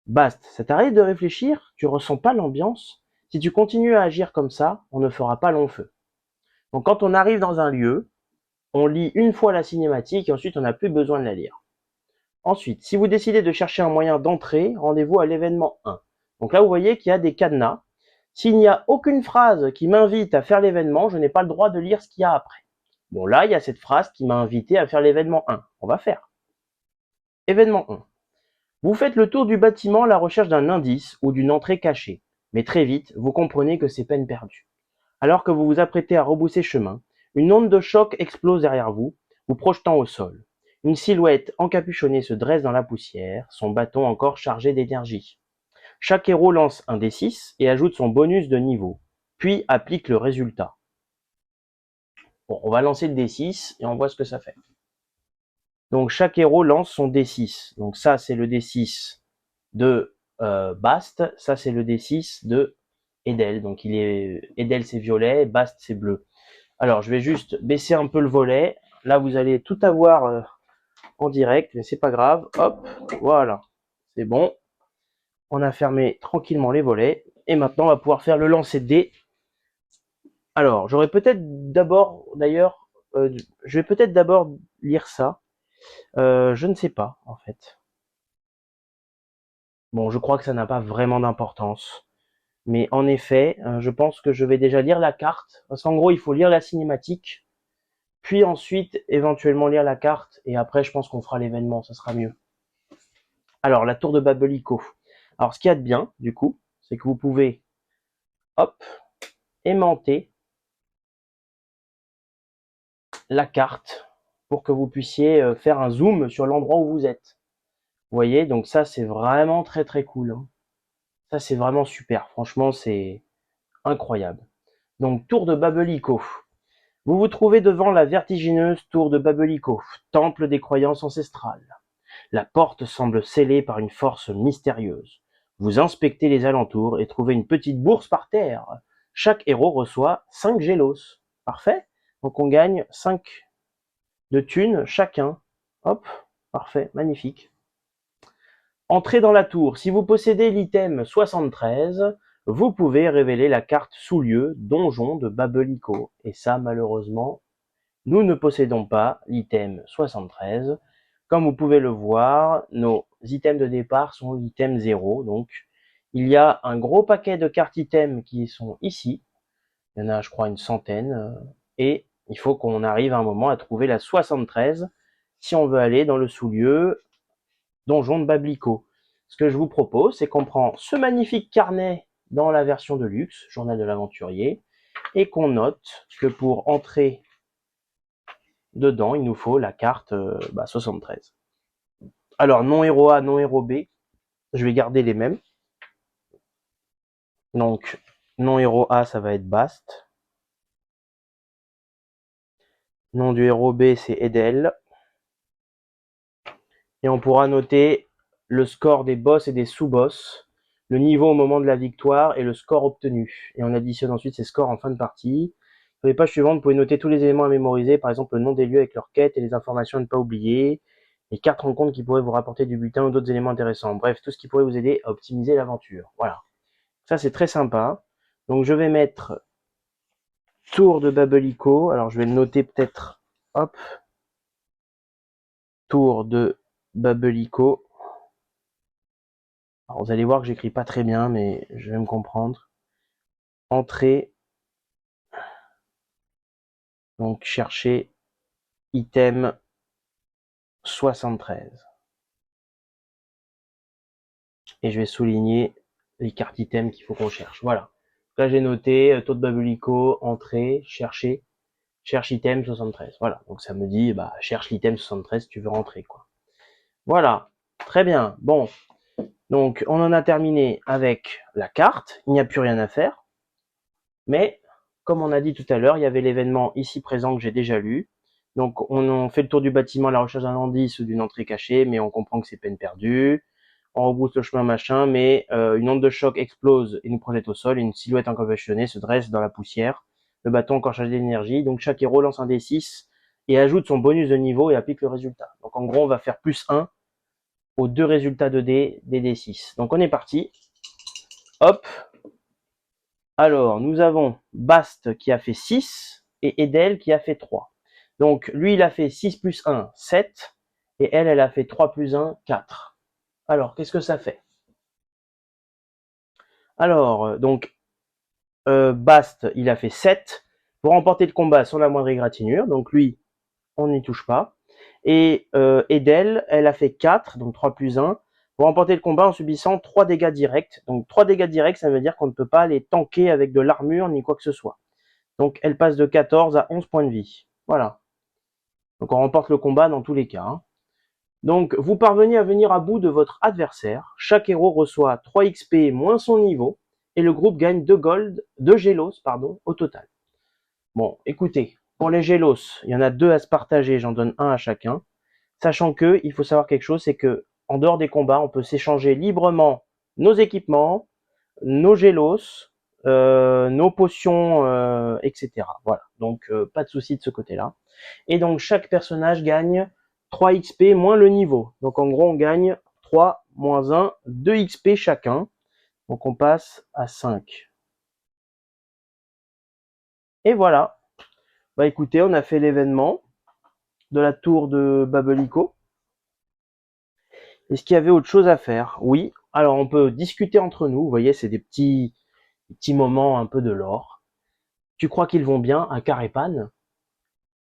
Speaker 2: Bast, ça t'arrive de réfléchir? Tu ressens pas l'ambiance? Si tu continues à agir comme ça, on ne fera pas long feu. Donc quand on arrive dans un lieu, on lit une fois la cinématique et ensuite on n'a plus besoin de la lire. Ensuite, si vous décidez de chercher un moyen d'entrer, rendez-vous à l'événement 1. Donc là, vous voyez qu'il y a des cadenas. S'il n'y a aucune phrase qui m'invite à faire l'événement, je n'ai pas le droit de lire ce qu'il y a après. Bon, là, il y a cette phrase qui m'a invité à faire l'événement 1. On va faire. Événement 1. Vous faites le tour du bâtiment à la recherche d'un indice ou d'une entrée cachée. Mais très vite, vous comprenez que c'est peine perdue. Alors que vous vous apprêtez à rebousser chemin, une onde de choc explose derrière vous, vous projetant au sol. Une silhouette encapuchonnée se dresse dans la poussière, son bâton encore chargé d'énergie. Chaque héros lance un D6 et ajoute son bonus de niveau, puis applique le résultat. Bon, on va lancer le D6 et on voit ce que ça fait. Donc chaque héros lance son D6. Donc ça c'est le D6 de Bast, ça c'est le D6 de Edel. Donc Edel c'est violet, Bast c'est bleu. Alors je vais juste baisser un peu le volet. Là vous allez tout avoir en direct, mais c'est pas grave. Hop, voilà, c'est bon. On a fermé tranquillement les volets. Et maintenant on va pouvoir faire le lancer de dés. Alors j'aurais peut-être d'abord, d'ailleurs, je vais peut-être d'abord lire ça. Je ne sais pas en fait. Bon, je crois que ça n'a pas vraiment d'importance. Mais en effet, je pense que je vais déjà lire la carte. Parce qu'en gros, il faut lire la cinématique. Puis ensuite, éventuellement lire la carte. Et après, je pense qu'on fera l'événement. Ça sera mieux. Alors, la tour de Babelico. Alors, ce qu'il y a de bien, du coup, c'est que vous pouvez, hop, aimanter la carte pour que vous puissiez faire un zoom sur l'endroit où vous êtes. Vous voyez, donc ça, c'est vraiment très très cool. Hein. Ça, c'est vraiment super. Franchement, c'est incroyable. Donc, tour de Babelico. Vous vous trouvez devant la vertigineuse tour de Babelico, temple des croyances ancestrales. La porte semble scellée par une force mystérieuse. Vous inspectez les alentours et trouvez une petite bourse par terre. Chaque héros reçoit 5 gélos. Parfait. Donc on gagne 5 de thunes chacun. Hop, parfait, magnifique. Entrez dans la tour. Si vous possédez l'item 73, vous pouvez révéler la carte sous-lieu donjon de Babelico. Et ça, malheureusement, nous ne possédons pas l'item 73. Comme vous pouvez le voir, nos items de départ sont l'item 0. Donc, il y a un gros paquet de cartes items qui sont ici. Il y en a, je crois, une centaine. Et il faut qu'on arrive à un moment à trouver la 73 si on veut aller dans le sous-lieu donjon de Bablico. Ce que je vous propose, c'est qu'on prend ce magnifique carnet dans la version de luxe, journal de l'aventurier, et qu'on note que pour entrer dedans, il nous faut la carte 73. Alors, non héros A, non héros B, je vais garder les mêmes. Donc, non héros A, ça va être Bast. Nom du héros B, c'est Edel. Et on pourra noter le score des boss et des sous-boss, le niveau au moment de la victoire et le score obtenu. Et on additionne ensuite ces scores en fin de partie. Sur les pages suivantes, vous pouvez noter tous les éléments à mémoriser, par exemple le nom des lieux avec leur quête et les informations à ne pas oublier, les cartes rencontres qui pourraient vous rapporter du butin ou d'autres éléments intéressants. Bref, tout ce qui pourrait vous aider à optimiser l'aventure. Voilà. Ça, c'est très sympa. Donc, je vais mettre tour de Babelico. Alors, je vais le noter peut-être. Hop. Tour de Babelico. Alors, vous allez voir que j'écris pas très bien, mais je vais me comprendre. Entrée. Donc, chercher item 73. Et je vais souligner les cartes items qu'il faut qu'on cherche. Voilà. Là, j'ai noté taux de Babelico, entrée, chercher, cherche item 73. Voilà. Donc, ça me dit, cherche l'item 73 si tu veux rentrer, quoi. Voilà. Très bien. Bon. Donc, on en a terminé avec la carte. Il n'y a plus rien à faire. Mais, comme on a dit tout à l'heure, il y avait l'événement ici présent que j'ai déjà lu. Donc, on fait le tour du bâtiment à la recherche d'un indice ou d'une entrée cachée, mais on comprend que c'est peine perdue. On rebrousse le chemin, machin, mais une onde de choc explose et nous projette au sol, et une silhouette encapachonnée se dresse dans la poussière. Le bâton encore chargé d'énergie. Donc, chaque héros lance un D6 et ajoute son bonus de niveau et applique le résultat. Donc, en gros, on va faire plus 1 aux deux résultats de dés des D6. Donc, on est parti. Hop. Alors, nous avons Bast qui a fait 6 et Edel qui a fait 3. Donc, lui, il a fait 6 plus 1, 7. Et elle a fait 3 plus 1, 4. Alors, qu'est-ce que ça fait? Alors, donc, Bast, il a fait 7. Pour remporter le combat sans la moindre égratignure. Donc, lui, on n'y touche pas. Et Edel, elle a fait 4, donc 3 plus 1. Pour remporter le combat en subissant 3 dégâts directs. Donc 3 dégâts directs, ça veut dire qu'on ne peut pas les tanker avec de l'armure ni quoi que ce soit. Donc elle passe de 14 à 11 points de vie. Voilà. Donc on remporte le combat dans tous les cas. Hein. Donc vous parvenez à venir à bout de votre adversaire. Chaque héros reçoit 3 XP moins son niveau. Et le groupe gagne 2 gold, 2 gélos, au total. Bon, écoutez, pour les gélos, il y en a 2 à se partager, j'en donne 1 à chacun. Sachant que, il faut savoir quelque chose, c'est que en dehors des combats, on peut s'échanger librement nos équipements, nos gélos, nos potions, etc. Voilà. Donc pas de souci de ce côté-là. Et donc chaque personnage gagne 3 XP moins le niveau. Donc en gros, on gagne 3 moins 1, 2 XP chacun. Donc on passe à 5. Et voilà. Bah écoutez, on a fait l'événement de la tour de Babelico. Est-ce qu'il y avait autre chose à faire? Oui. Alors on peut discuter entre nous. Vous voyez, c'est des petits moments un peu de lore. Tu crois qu'ils vont bien à Carépan?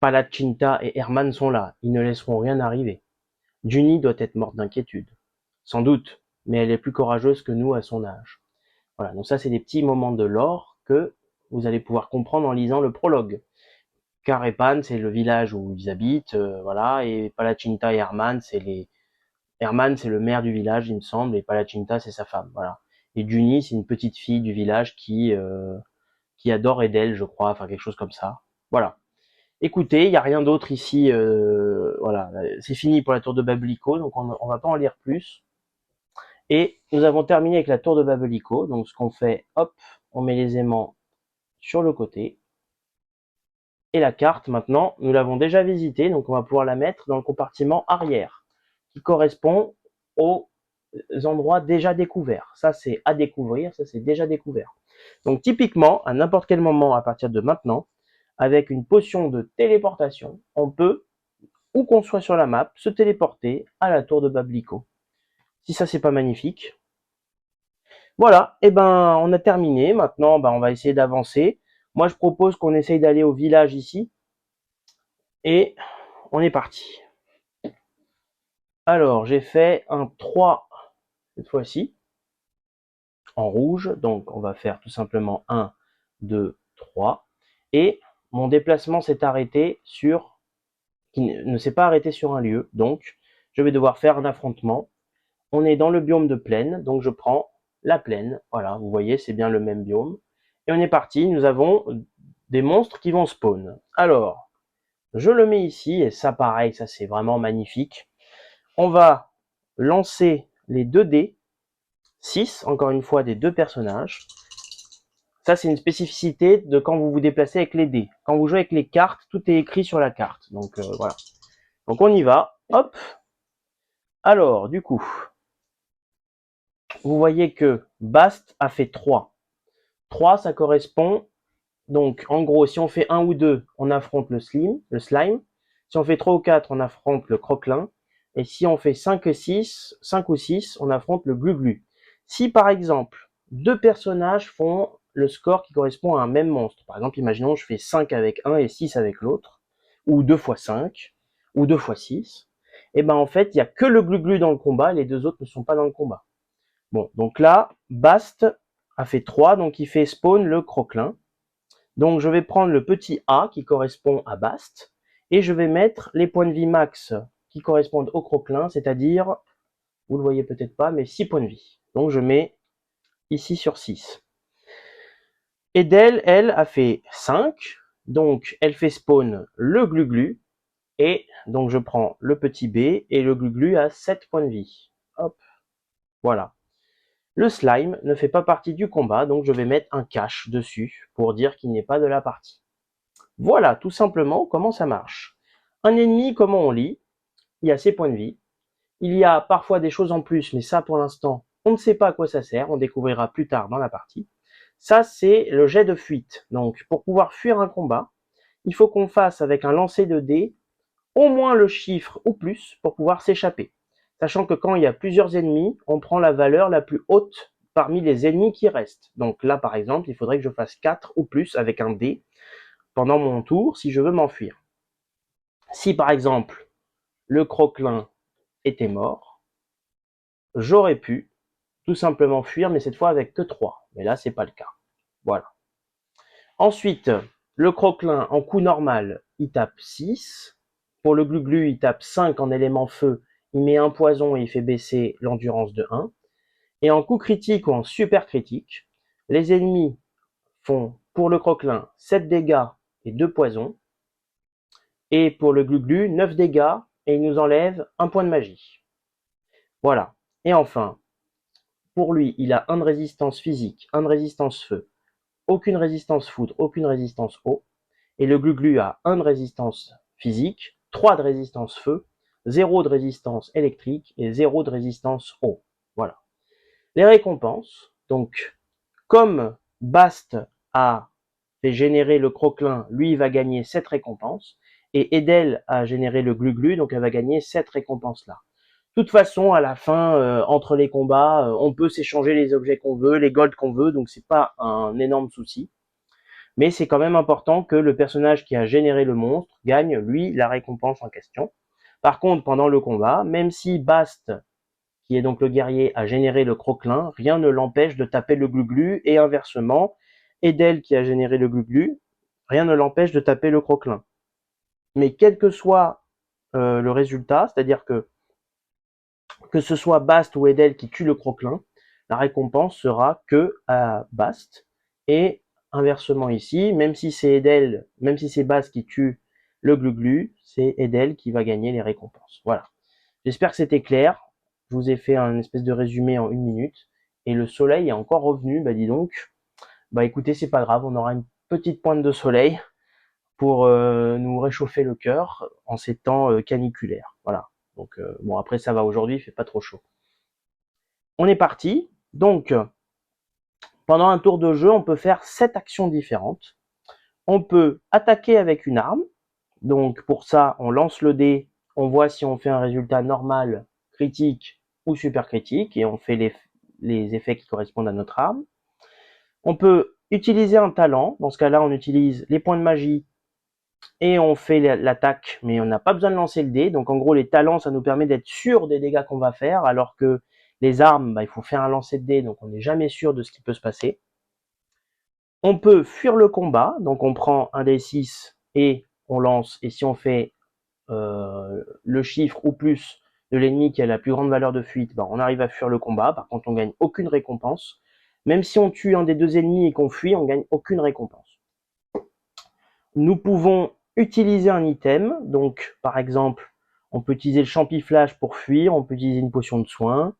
Speaker 2: Palacinta et Herman sont là. Ils ne laisseront rien arriver. Junie doit être morte d'inquiétude. Sans doute, mais elle est plus courageuse que nous à son âge. Voilà. Donc ça, c'est des petits moments de lore que vous allez pouvoir comprendre en lisant le prologue. Carépan, c'est le village où ils habitent, voilà. Et Palacinta et Herman, Herman, c'est le maire du village, il me semble, et Palacinta, c'est sa femme, voilà. Et Junie, c'est une petite fille du village qui adore Edel, je crois, enfin quelque chose comme ça. Voilà. Écoutez, il n'y a rien d'autre ici, voilà. C'est fini pour la tour de Babelico, donc on va pas en lire plus. Et nous avons terminé avec la tour de Babelico, donc ce qu'on fait, hop, on met les aimants sur le côté. Et la carte, maintenant, nous l'avons déjà visitée, donc on va pouvoir la mettre dans le compartiment arrière, qui correspond au endroits déjà découverts. Ça, c'est à découvrir, ça, c'est déjà découvert. Donc, typiquement, à n'importe quel moment à partir de maintenant, avec une potion de téléportation, on peut, où qu'on soit sur la map, se téléporter à la tour de Bablico. Si ça, c'est pas magnifique. Voilà, et ben, on a terminé. Maintenant, ben, on va essayer d'avancer. Moi, je propose qu'on essaye d'aller au village ici. Et on est parti. Alors, j'ai fait un 3 cette fois-ci, en rouge. Donc, on va faire tout simplement 1, 2, 3. Et mon déplacement s'est arrêté sur, qui ne s'est pas arrêté sur un lieu. Donc, je vais devoir faire un affrontement. On est dans le biome de plaine, donc je prends la plaine. Voilà, vous voyez, c'est bien le même biome. Et on est parti, nous avons des monstres qui vont spawn. Alors, je le mets ici, et ça pareil, ça c'est vraiment magnifique. On va lancer les 2 dés, 6, encore une fois, des 2 personnages. Ça, c'est une spécificité de quand vous vous déplacez avec les dés. Quand vous jouez avec les cartes, tout est écrit sur la carte. Donc, voilà. Donc, on y va. Hop. Alors, du coup, vous voyez que Bast a fait 3. 3, ça correspond. Donc, en gros, si on fait 1 ou 2, on affronte le slime. Si on fait 3 ou 4, on affronte le croquelin. Et si on fait 5 ou 6, on affronte le glu-glu. Si, par exemple, 2 personnages font le score qui correspond à un même monstre, par exemple, imaginons je fais 5 avec un et 6 avec l'autre, ou 2 fois 5, ou 2 fois 6, et ben en fait, il n'y a que le glu-glu dans le combat, les 2 autres ne sont pas dans le combat. Bon, donc là, Bast a fait 3, donc il fait spawn le croquelin. Donc je vais prendre le petit A qui correspond à Bast, et je vais mettre les points de vie max qui correspondent au croquelin, c'est-à-dire, vous le voyez peut-être pas, mais 6 points de vie. Donc je mets ici sur 6. Edel, elle, a fait 5, donc elle fait spawn le glu-glu, et donc je prends le petit B, et le glu-glu a 7 points de vie. Hop, voilà. Le slime ne fait pas partie du combat, donc je vais mettre un cache dessus pour dire qu'il n'est pas de la partie. Voilà tout simplement comment ça marche. Un ennemi, comment on lit? Il y a ses points de vie. Il y a parfois des choses en plus, mais ça pour l'instant, on ne sait pas à quoi ça sert, on découvrira plus tard dans la partie. Ça, c'est le jet de fuite. Donc, pour pouvoir fuir un combat, il faut qu'on fasse avec un lancer de dés au moins le chiffre ou plus pour pouvoir s'échapper. Sachant que quand il y a plusieurs ennemis, on prend la valeur la plus haute parmi les ennemis qui restent. Donc là, par exemple, il faudrait que je fasse 4 ou plus avec un dé pendant mon tour si je veux m'enfuir. Si par exemple, le croquelin était mort, j'aurais pu tout simplement fuir, mais cette fois avec que 3. Mais là, c'est pas le cas. Voilà. Ensuite, le croquelin en coup normal, il tape 6. Pour le glu-glu, il tape 5 en élément feu. Il met un poison et il fait baisser l'endurance de 1. Et en coup critique ou en super critique, les ennemis font pour le croquelin 7 dégâts et 2 poisons. Et pour le glu-glu, 9 dégâts et il nous enlève un point de magie. Voilà. Et enfin, pour lui, il a 1 de résistance physique, 1 de résistance feu, aucune résistance foudre, aucune résistance eau. Et le glu-glu a 1 de résistance physique, 3 de résistance feu, 0 de résistance électrique et 0 de résistance eau. Voilà. Les récompenses, donc, comme Bast a fait générer le croquelin, lui, il va gagner 7 récompenses. Et Edel a généré le glu-glu, donc elle va gagner 7 récompenses-là. De toute façon, à la fin, entre les combats, on peut s'échanger les objets qu'on veut, les golds qu'on veut, donc c'est pas un énorme souci. Mais c'est quand même important que le personnage qui a généré le monstre gagne, lui, la récompense en question. Par contre, pendant le combat, même si Bast, qui est donc le guerrier, a généré le croquelin, rien ne l'empêche de taper le glu-glu, et inversement, Edel qui a généré le glu-glu, rien ne l'empêche de taper le croquelin. Mais quel que soit le résultat, c'est-à-dire que ce soit Bast ou Edel qui tue le croquelin, la récompense sera que à Bast. Et inversement ici, même si c'est Edel, même si c'est Bast qui tue le glu-glu, c'est Edel qui va gagner les récompenses. Voilà. J'espère que c'était clair. Je vous ai fait un espèce de résumé en 1 minute. Et le soleil est encore revenu, bah dis donc. Bah écoutez, c'est pas grave, on aura une petite pointe de soleil pour nous réchauffer le cœur en ces temps caniculaires. Voilà. Donc bon, après ça va aujourd'hui, il fait pas trop chaud. on est parti. Donc, pendant un tour de jeu, on peut faire 7 actions différentes. On peut attaquer avec une arme. Donc, pour ça, on lance le dé. On voit si on fait un résultat normal, critique ou super critique. Et on fait les effets qui correspondent à notre arme. On peut utiliser un talent. Dans ce cas-là, on utilise les points de magie et on fait l'attaque, mais on n'a pas besoin de lancer le dé. Donc en gros, les talents, ça nous permet d'être sûr des dégâts qu'on va faire, alors que les armes, il faut faire un lancer de dé, donc on n'est jamais sûr de ce qui peut se passer. On peut fuir le combat, donc on prend un dé 6 et on lance, et si on fait le chiffre ou plus de l'ennemi qui a la plus grande valeur de fuite, on arrive à fuir le combat. Par contre, on gagne aucune récompense. Même si on tue un des deux ennemis et qu'on fuit, on gagne aucune récompense. Nous pouvons utiliser un item, donc par exemple, on peut utiliser le champiflage pour fuir, on peut utiliser une potion de soin,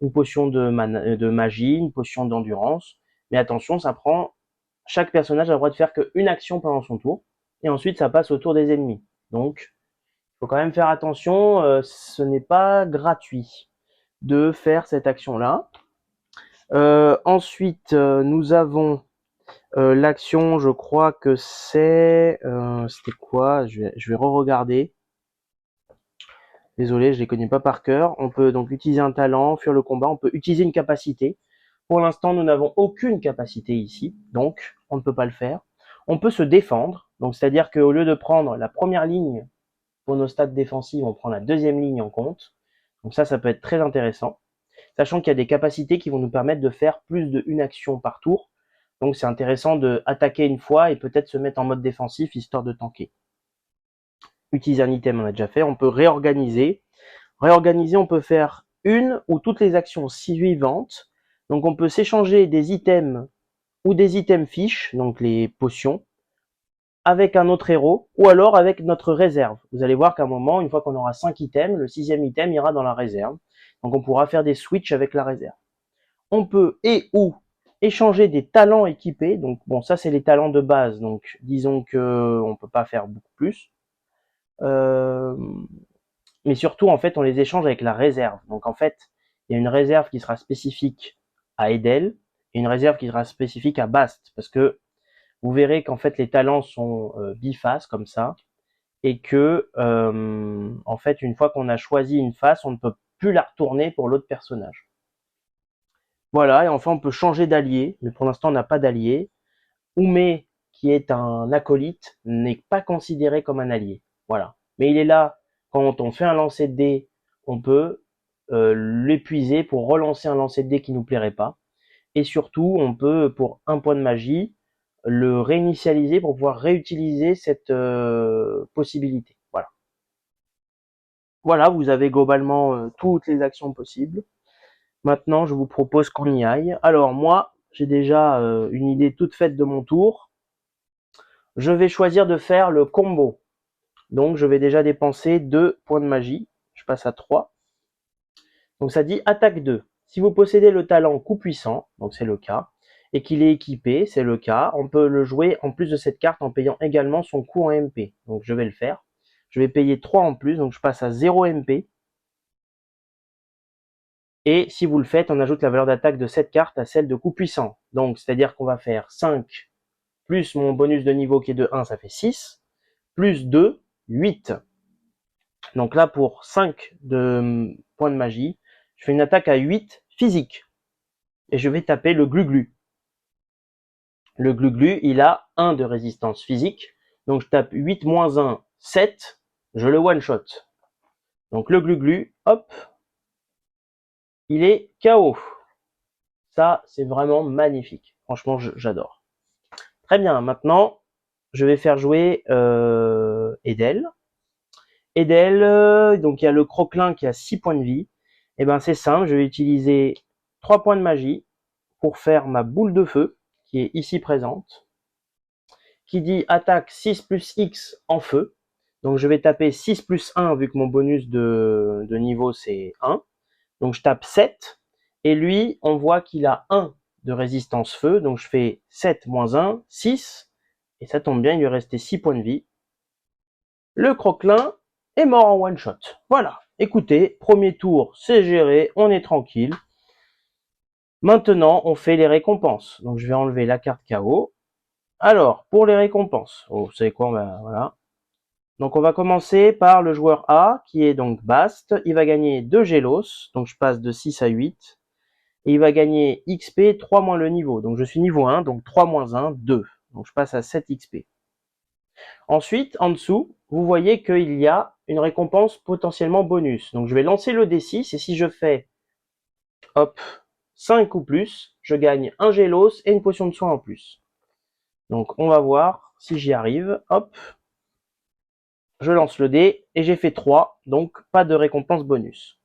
Speaker 2: une potion de magie, une potion d'endurance, mais attention, chaque personnage a le droit de faire qu'une action pendant son tour, et ensuite ça passe au tour des ennemis. Donc, il faut quand même faire attention, ce n'est pas gratuit de faire cette action-là. Ensuite, nous avons l'action, je crois que c'était quoi? Je vais re-regarder. Désolé, je les connais pas par cœur. On peut donc utiliser un talent, fuir le combat. On peut utiliser une capacité. Pour l'instant, nous n'avons aucune capacité ici, donc on ne peut pas le faire. On peut se défendre, donc c'est-à-dire qu'au lieu de prendre la première ligne pour nos stats défensives, on prend la deuxième ligne en compte. Donc ça peut être très intéressant. Sachant qu'il y a des capacités qui vont nous permettre de faire plus d'une action par tour. Donc c'est intéressant de attaquer une fois et peut-être se mettre en mode défensif histoire de tanker. Utiliser un item, on a déjà fait. On peut réorganiser. Réorganiser, on peut faire une ou toutes les actions suivantes. Donc on peut s'échanger des items ou des items fiches, donc les potions, avec un autre héros ou alors avec notre réserve. Vous allez voir qu'à un moment, une fois qu'on aura 5 items, le 6e item ira dans la réserve. Donc on pourra faire des switches avec la réserve. On peut ou échanger des talents équipés. Donc bon, ça c'est les talents de base. Donc disons que on peut pas faire beaucoup plus. Mais surtout en fait, on les échange avec la réserve. Donc en fait, il y a une réserve qui sera spécifique à Edel et une réserve qui sera spécifique à Bast, parce que vous verrez qu'en fait les talents sont bifaces comme ça, et que en fait une fois qu'on a choisi une face, on ne peut plus la retourner pour l'autre personnage. Voilà, et enfin on peut changer d'allié, mais pour l'instant on n'a pas d'allié. Oumé, qui est un acolyte, n'est pas considéré comme un allié. Voilà. Mais il est là, quand on fait un lancer de dés, on peut l'épuiser pour relancer un lancer de dés qui nous plairait pas. Et surtout, on peut, pour un point de magie, le réinitialiser pour pouvoir réutiliser cette possibilité. Voilà. Voilà, vous avez globalement toutes les actions possibles. Maintenant, je vous propose qu'on y aille. Alors moi, j'ai déjà une idée toute faite de mon tour. Je vais choisir de faire le combo. Donc je vais déjà dépenser 2 points de magie. Je passe à 3. Donc ça dit attaque 2. Si vous possédez le talent coup puissant, donc c'est le cas, et qu'il est équipé, c'est le cas, on peut le jouer en plus de cette carte en payant également son coût en MP. Donc je vais le faire. Je vais payer 3 en plus, donc je passe à 0 MP. Et si vous le faites, on ajoute la valeur d'attaque de cette carte à celle de coup puissant. Donc c'est-à-dire qu'on va faire 5 plus mon bonus de niveau qui est de 1, ça fait 6, plus 2, 8. Donc là, pour 5 de points de magie, je fais une attaque à 8 physique. Et je vais taper le glu-glu. Le glu-glu, il a 1 de résistance physique. Donc je tape 8 moins 1, 7. Je le one-shot. Donc le glu-glu, hop, il est KO. Ça, c'est vraiment magnifique. Franchement, j'adore. Très bien, maintenant, je vais faire jouer Edel. Edel, donc il y a le croquelin qui a 6 points de vie. Et ben c'est simple, je vais utiliser 3 points de magie pour faire ma boule de feu, qui est ici présente, qui dit attaque 6 plus X en feu. Donc je vais taper 6 plus 1, vu que mon bonus de niveau c'est 1. Donc je tape 7, et lui, on voit qu'il a 1 de résistance feu, donc je fais 7 moins 1, 6, et ça tombe bien, il lui restait 6 points de vie. Le croquelin est mort en one shot. Voilà, écoutez, premier tour, c'est géré, on est tranquille. Maintenant, on fait les récompenses. Donc, je vais enlever la carte KO. Alors, pour les récompenses, vous savez quoi, voilà. Donc, on va commencer par le joueur A, qui est donc Bast. Il va gagner 2 Gélos, donc je passe de 6 à 8. Et il va gagner XP 3 moins le niveau. Donc, je suis niveau 1, donc 3 moins 1, 2. Donc, je passe à 7 XP. Ensuite, en dessous, vous voyez qu'il y a une récompense potentiellement bonus. Donc, je vais lancer le D6, et si je fais, hop, 5 ou plus, je gagne un Gélos et une potion de soin en plus. Donc, on va voir si j'y arrive. Hop, je lance le dé et j'ai fait 3, donc pas de récompense bonus.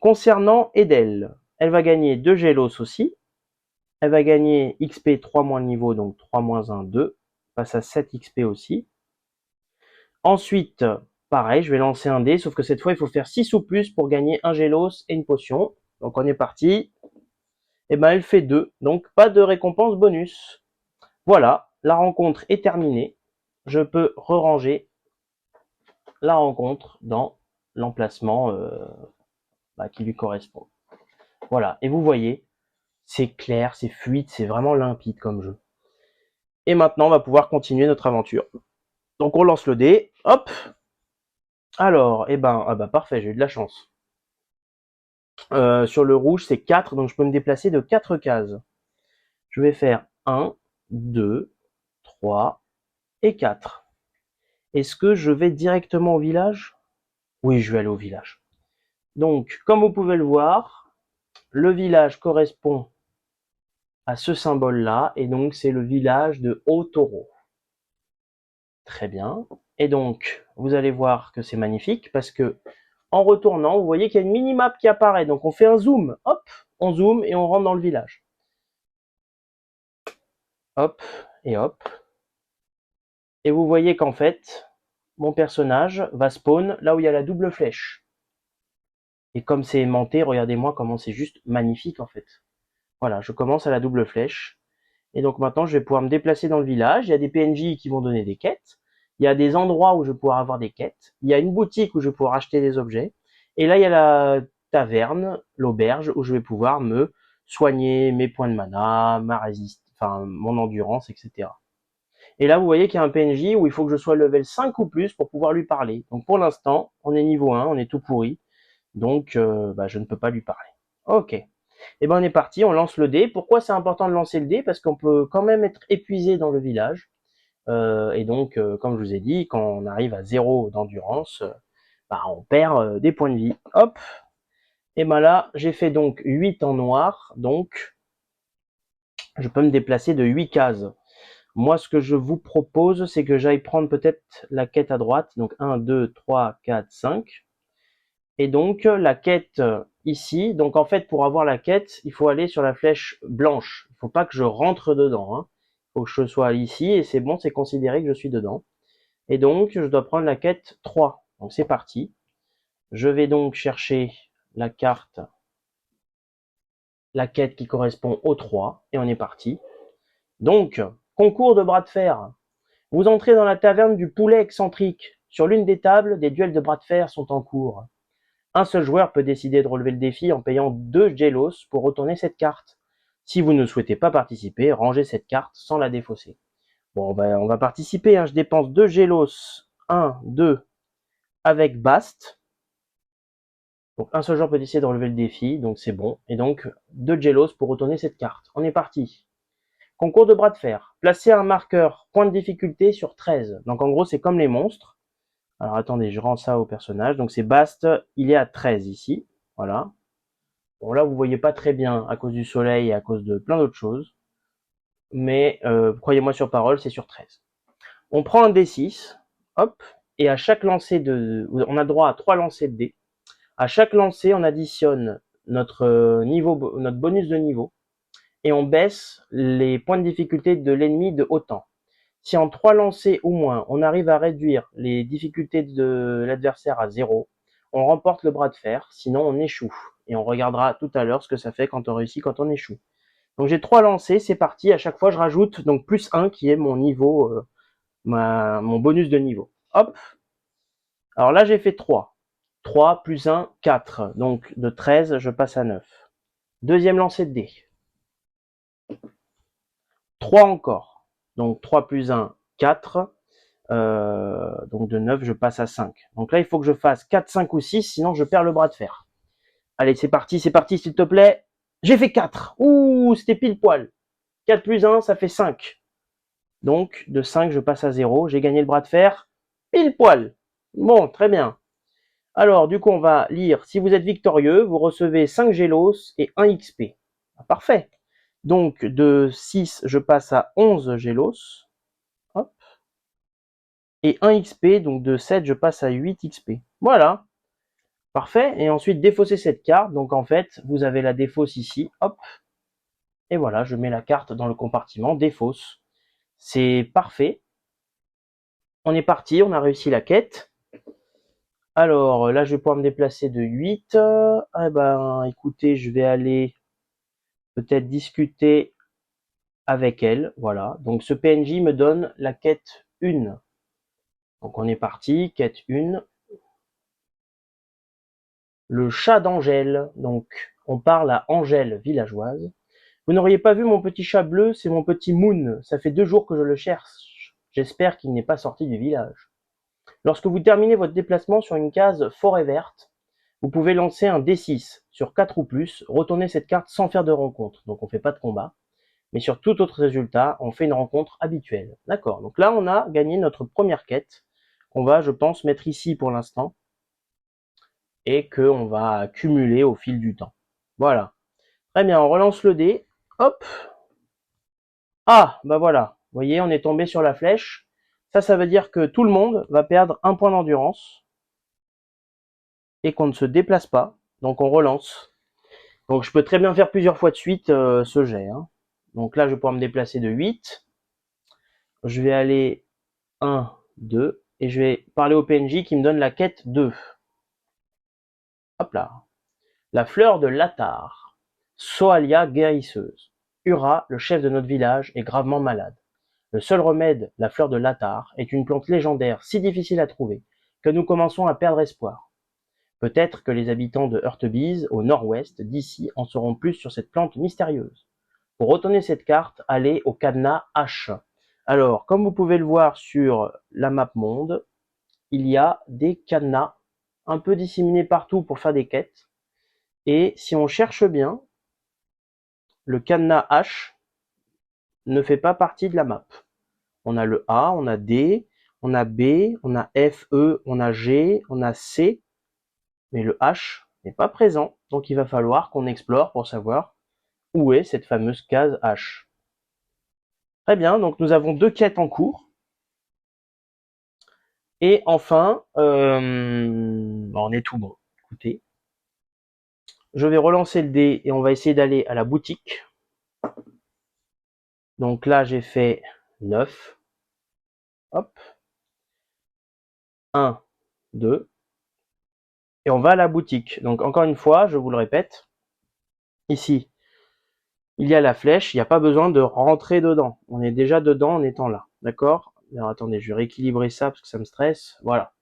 Speaker 2: Concernant Edel, elle va gagner 2 Gélos aussi. Elle va gagner XP 3 moins le niveau, donc 3 moins 1, 2. Passe à 7 XP aussi. Ensuite, pareil, je vais lancer un dé, sauf que cette fois, il faut faire 6 ou plus pour gagner un Gélos et une potion. Donc, on est parti. Et ben, elle fait 2, donc pas de récompense bonus. Voilà, la rencontre est terminée. Je peux re-ranger la rencontre dans l'emplacement qui lui correspond. Voilà, et vous voyez, c'est clair, c'est fluide, c'est vraiment limpide comme jeu. Et maintenant, on va pouvoir continuer notre aventure. Donc on lance le dé, hop. Alors, parfait, j'ai eu de la chance. Sur le rouge, c'est 4, donc je peux me déplacer de 4 cases. Je vais faire 1, 2, 3 et 4. Est-ce que je vais directement au village? Oui, je vais aller au village. Donc, comme vous pouvez le voir, le village correspond à ce symbole-là, et donc c'est le village de Haut-Taureau. Très bien. Et donc, vous allez voir que c'est magnifique, parce que en retournant, vous voyez qu'il y a une mini-map qui apparaît. Donc, on fait un zoom, hop, on zoome et on rentre dans le village. Hop, et hop. Et vous voyez qu'en fait, mon personnage va spawn là où il y a la double flèche. Et comme c'est aimanté, regardez-moi comment c'est juste magnifique en fait. Voilà, je commence à la double flèche. Et donc maintenant, je vais pouvoir me déplacer dans le village. Il y a des PNJ qui vont donner des quêtes. Il y a des endroits où je vais pouvoir avoir des quêtes. Il y a une boutique où je vais pouvoir acheter des objets. Et là, il y a la taverne, l'auberge, où je vais pouvoir me soigner mes points de mana, mon endurance, etc. Et là, vous voyez qu'il y a un PNJ où il faut que je sois level 5 ou plus pour pouvoir lui parler. Donc pour l'instant, on est niveau 1, on est tout pourri. Donc je ne peux pas lui parler. Ok. Et ben on est parti, on lance le dé. Pourquoi c'est important de lancer le dé? Parce qu'on peut quand même être épuisé dans le village. Et donc, comme je vous ai dit, quand on arrive à 0 d'endurance, on perd des points de vie. Hop. Et ben là, j'ai fait donc 8 en noir. Donc, je peux me déplacer de 8 cases. Moi, ce que je vous propose, c'est que j'aille prendre peut-être la quête à droite. Donc 1, 2, 3, 4, 5. Et donc, la quête ici, donc en fait, pour avoir la quête, il faut aller sur la flèche blanche. Il ne faut pas que je rentre dedans. Hein. Il faut que je sois ici, et c'est bon, c'est considéré que je suis dedans. Et donc, je dois prendre la quête 3. Donc, c'est parti. Je vais donc chercher la carte, la quête qui correspond au 3, et on est parti. Donc, concours de bras de fer. Vous entrez dans la taverne du poulet excentrique. Sur l'une des tables, des duels de bras de fer sont en cours. Un seul joueur peut décider de relever le défi en payant 2 Gélos pour retourner cette carte. Si vous ne souhaitez pas participer, rangez cette carte sans la défausser. Bon, on va participer. Hein. Je dépense 2 Gélos. 1, 2 avec Bast. Donc un seul joueur peut décider de relever le défi, donc c'est bon. Et donc 2 Gélos pour retourner cette carte. On est parti. Concours de bras de fer. Placez un marqueur point de difficulté sur 13. Donc en gros, c'est comme les monstres. Alors attendez, je rends ça au personnage. Donc c'est Bast, il est à 13 ici. Voilà. Bon là, vous voyez pas très bien à cause du soleil et à cause de plein d'autres choses. Mais croyez-moi sur parole, c'est sur 13. On prend un D6, hop, et à chaque lancer on a droit à 3 lancers de dés. À chaque lancer, on additionne notre notre bonus de niveau, et on baisse les points de difficulté de l'ennemi de autant. Si en 3 lancers ou moins, on arrive à réduire les difficultés de l'adversaire à 0, on remporte le bras de fer, sinon on échoue. Et on regardera tout à l'heure ce que ça fait quand on réussit, quand on échoue. Donc j'ai 3 lancers, c'est parti. À chaque fois, je rajoute donc plus 1 qui est mon niveau, mon bonus de niveau. Hop. Alors là, j'ai fait 3. 3 plus 1, 4. Donc de 13, je passe à 9. Deuxième lancer de dés. 3 encore. Donc 3 plus 1, 4. Donc de 9, je passe à 5. Donc là, il faut que je fasse 4, 5 ou 6, sinon je perds le bras de fer. Allez, c'est parti, s'il te plaît. J'ai fait 4. Ouh, c'était pile poil. 4 plus 1, ça fait 5. Donc, de 5, je passe à 0. J'ai gagné le bras de fer. Pile poil. Bon, très bien. Alors, du coup, on va lire. Si vous êtes victorieux, vous recevez 5 Gélos et 1 XP. Ah, parfait. Donc, de 6, je passe à 11 Gélos. Hop. Et 1 XP, donc de 7, je passe à 8 XP. Voilà. Parfait. Et ensuite, défausser cette carte. Donc, en fait, vous avez la défausse ici. Hop. Et voilà, je mets la carte dans le compartiment défausse. C'est parfait. On est parti, on a réussi la quête. Alors, là, je vais pouvoir me déplacer de 8. Eh ben, écoutez, je vais aller peut-être discuter avec elle. Voilà. Donc, ce PNJ me donne la quête 1. Donc, on est parti. Quête 1. Le chat d'Angèle. Donc, on parle à Angèle, villageoise. Vous n'auriez pas vu mon petit chat bleu, c'est mon petit Moon. Ça fait 2 jours que je le cherche. J'espère qu'il n'est pas sorti du village. Lorsque vous terminez votre déplacement sur une case forêt verte, vous pouvez lancer un D6 sur 4 ou plus, retourner cette carte sans faire de rencontre, donc on ne fait pas de combat. Mais sur tout autre résultat, on fait une rencontre habituelle. D'accord, donc là on a gagné notre première quête, qu'on va, je pense, mettre ici pour l'instant, et qu'on va cumuler au fil du temps. Voilà. Très bien, on relance le dé. Hop. Ah, bah voilà. Vous voyez, on est tombé sur la flèche. Ça veut dire que tout le monde va perdre un point d'endurance et qu'on ne se déplace pas. Donc on relance. Donc je peux très bien faire plusieurs fois de suite ce jet. Hein. Donc là, je vais pouvoir me déplacer de 8. Je vais aller 1, 2. Et je vais parler au PNJ qui me donne la quête 2. Hop là. La fleur de l'Atar. Soalia guérisseuse. Ura, le chef de notre village, est gravement malade. Le seul remède, la fleur de l'Atar, est une plante légendaire si difficile à trouver que nous commençons à perdre espoir. Peut-être que les habitants de Heurtebise, au nord-ouest d'ici, en sauront plus sur cette plante mystérieuse. Pour retourner cette carte, allez au cadenas H. Alors, comme vous pouvez le voir sur la map monde, il y a des cadenas un peu disséminés partout pour faire des quêtes. Et si on cherche bien, le cadenas H ne fait pas partie de la map. On a le A, on a D, on a B, on a F, E, on a G, on a C, mais le H n'est pas présent. Donc il va falloir qu'on explore pour savoir où est cette fameuse case H. Très bien, donc nous avons 2 quêtes en cours. Et enfin, on est tout bon. Écoutez, je vais relancer le dé et on va essayer d'aller à la boutique. Donc là, j'ai fait 9. Hop. 1, 2. Et on va à la boutique. Donc encore une fois, je vous le répète, ici, il y a la flèche, il n'y a pas besoin de rentrer dedans. On est déjà dedans en étant là. D'accord? Alors attendez, je vais rééquilibrer ça parce que ça me stresse. Voilà.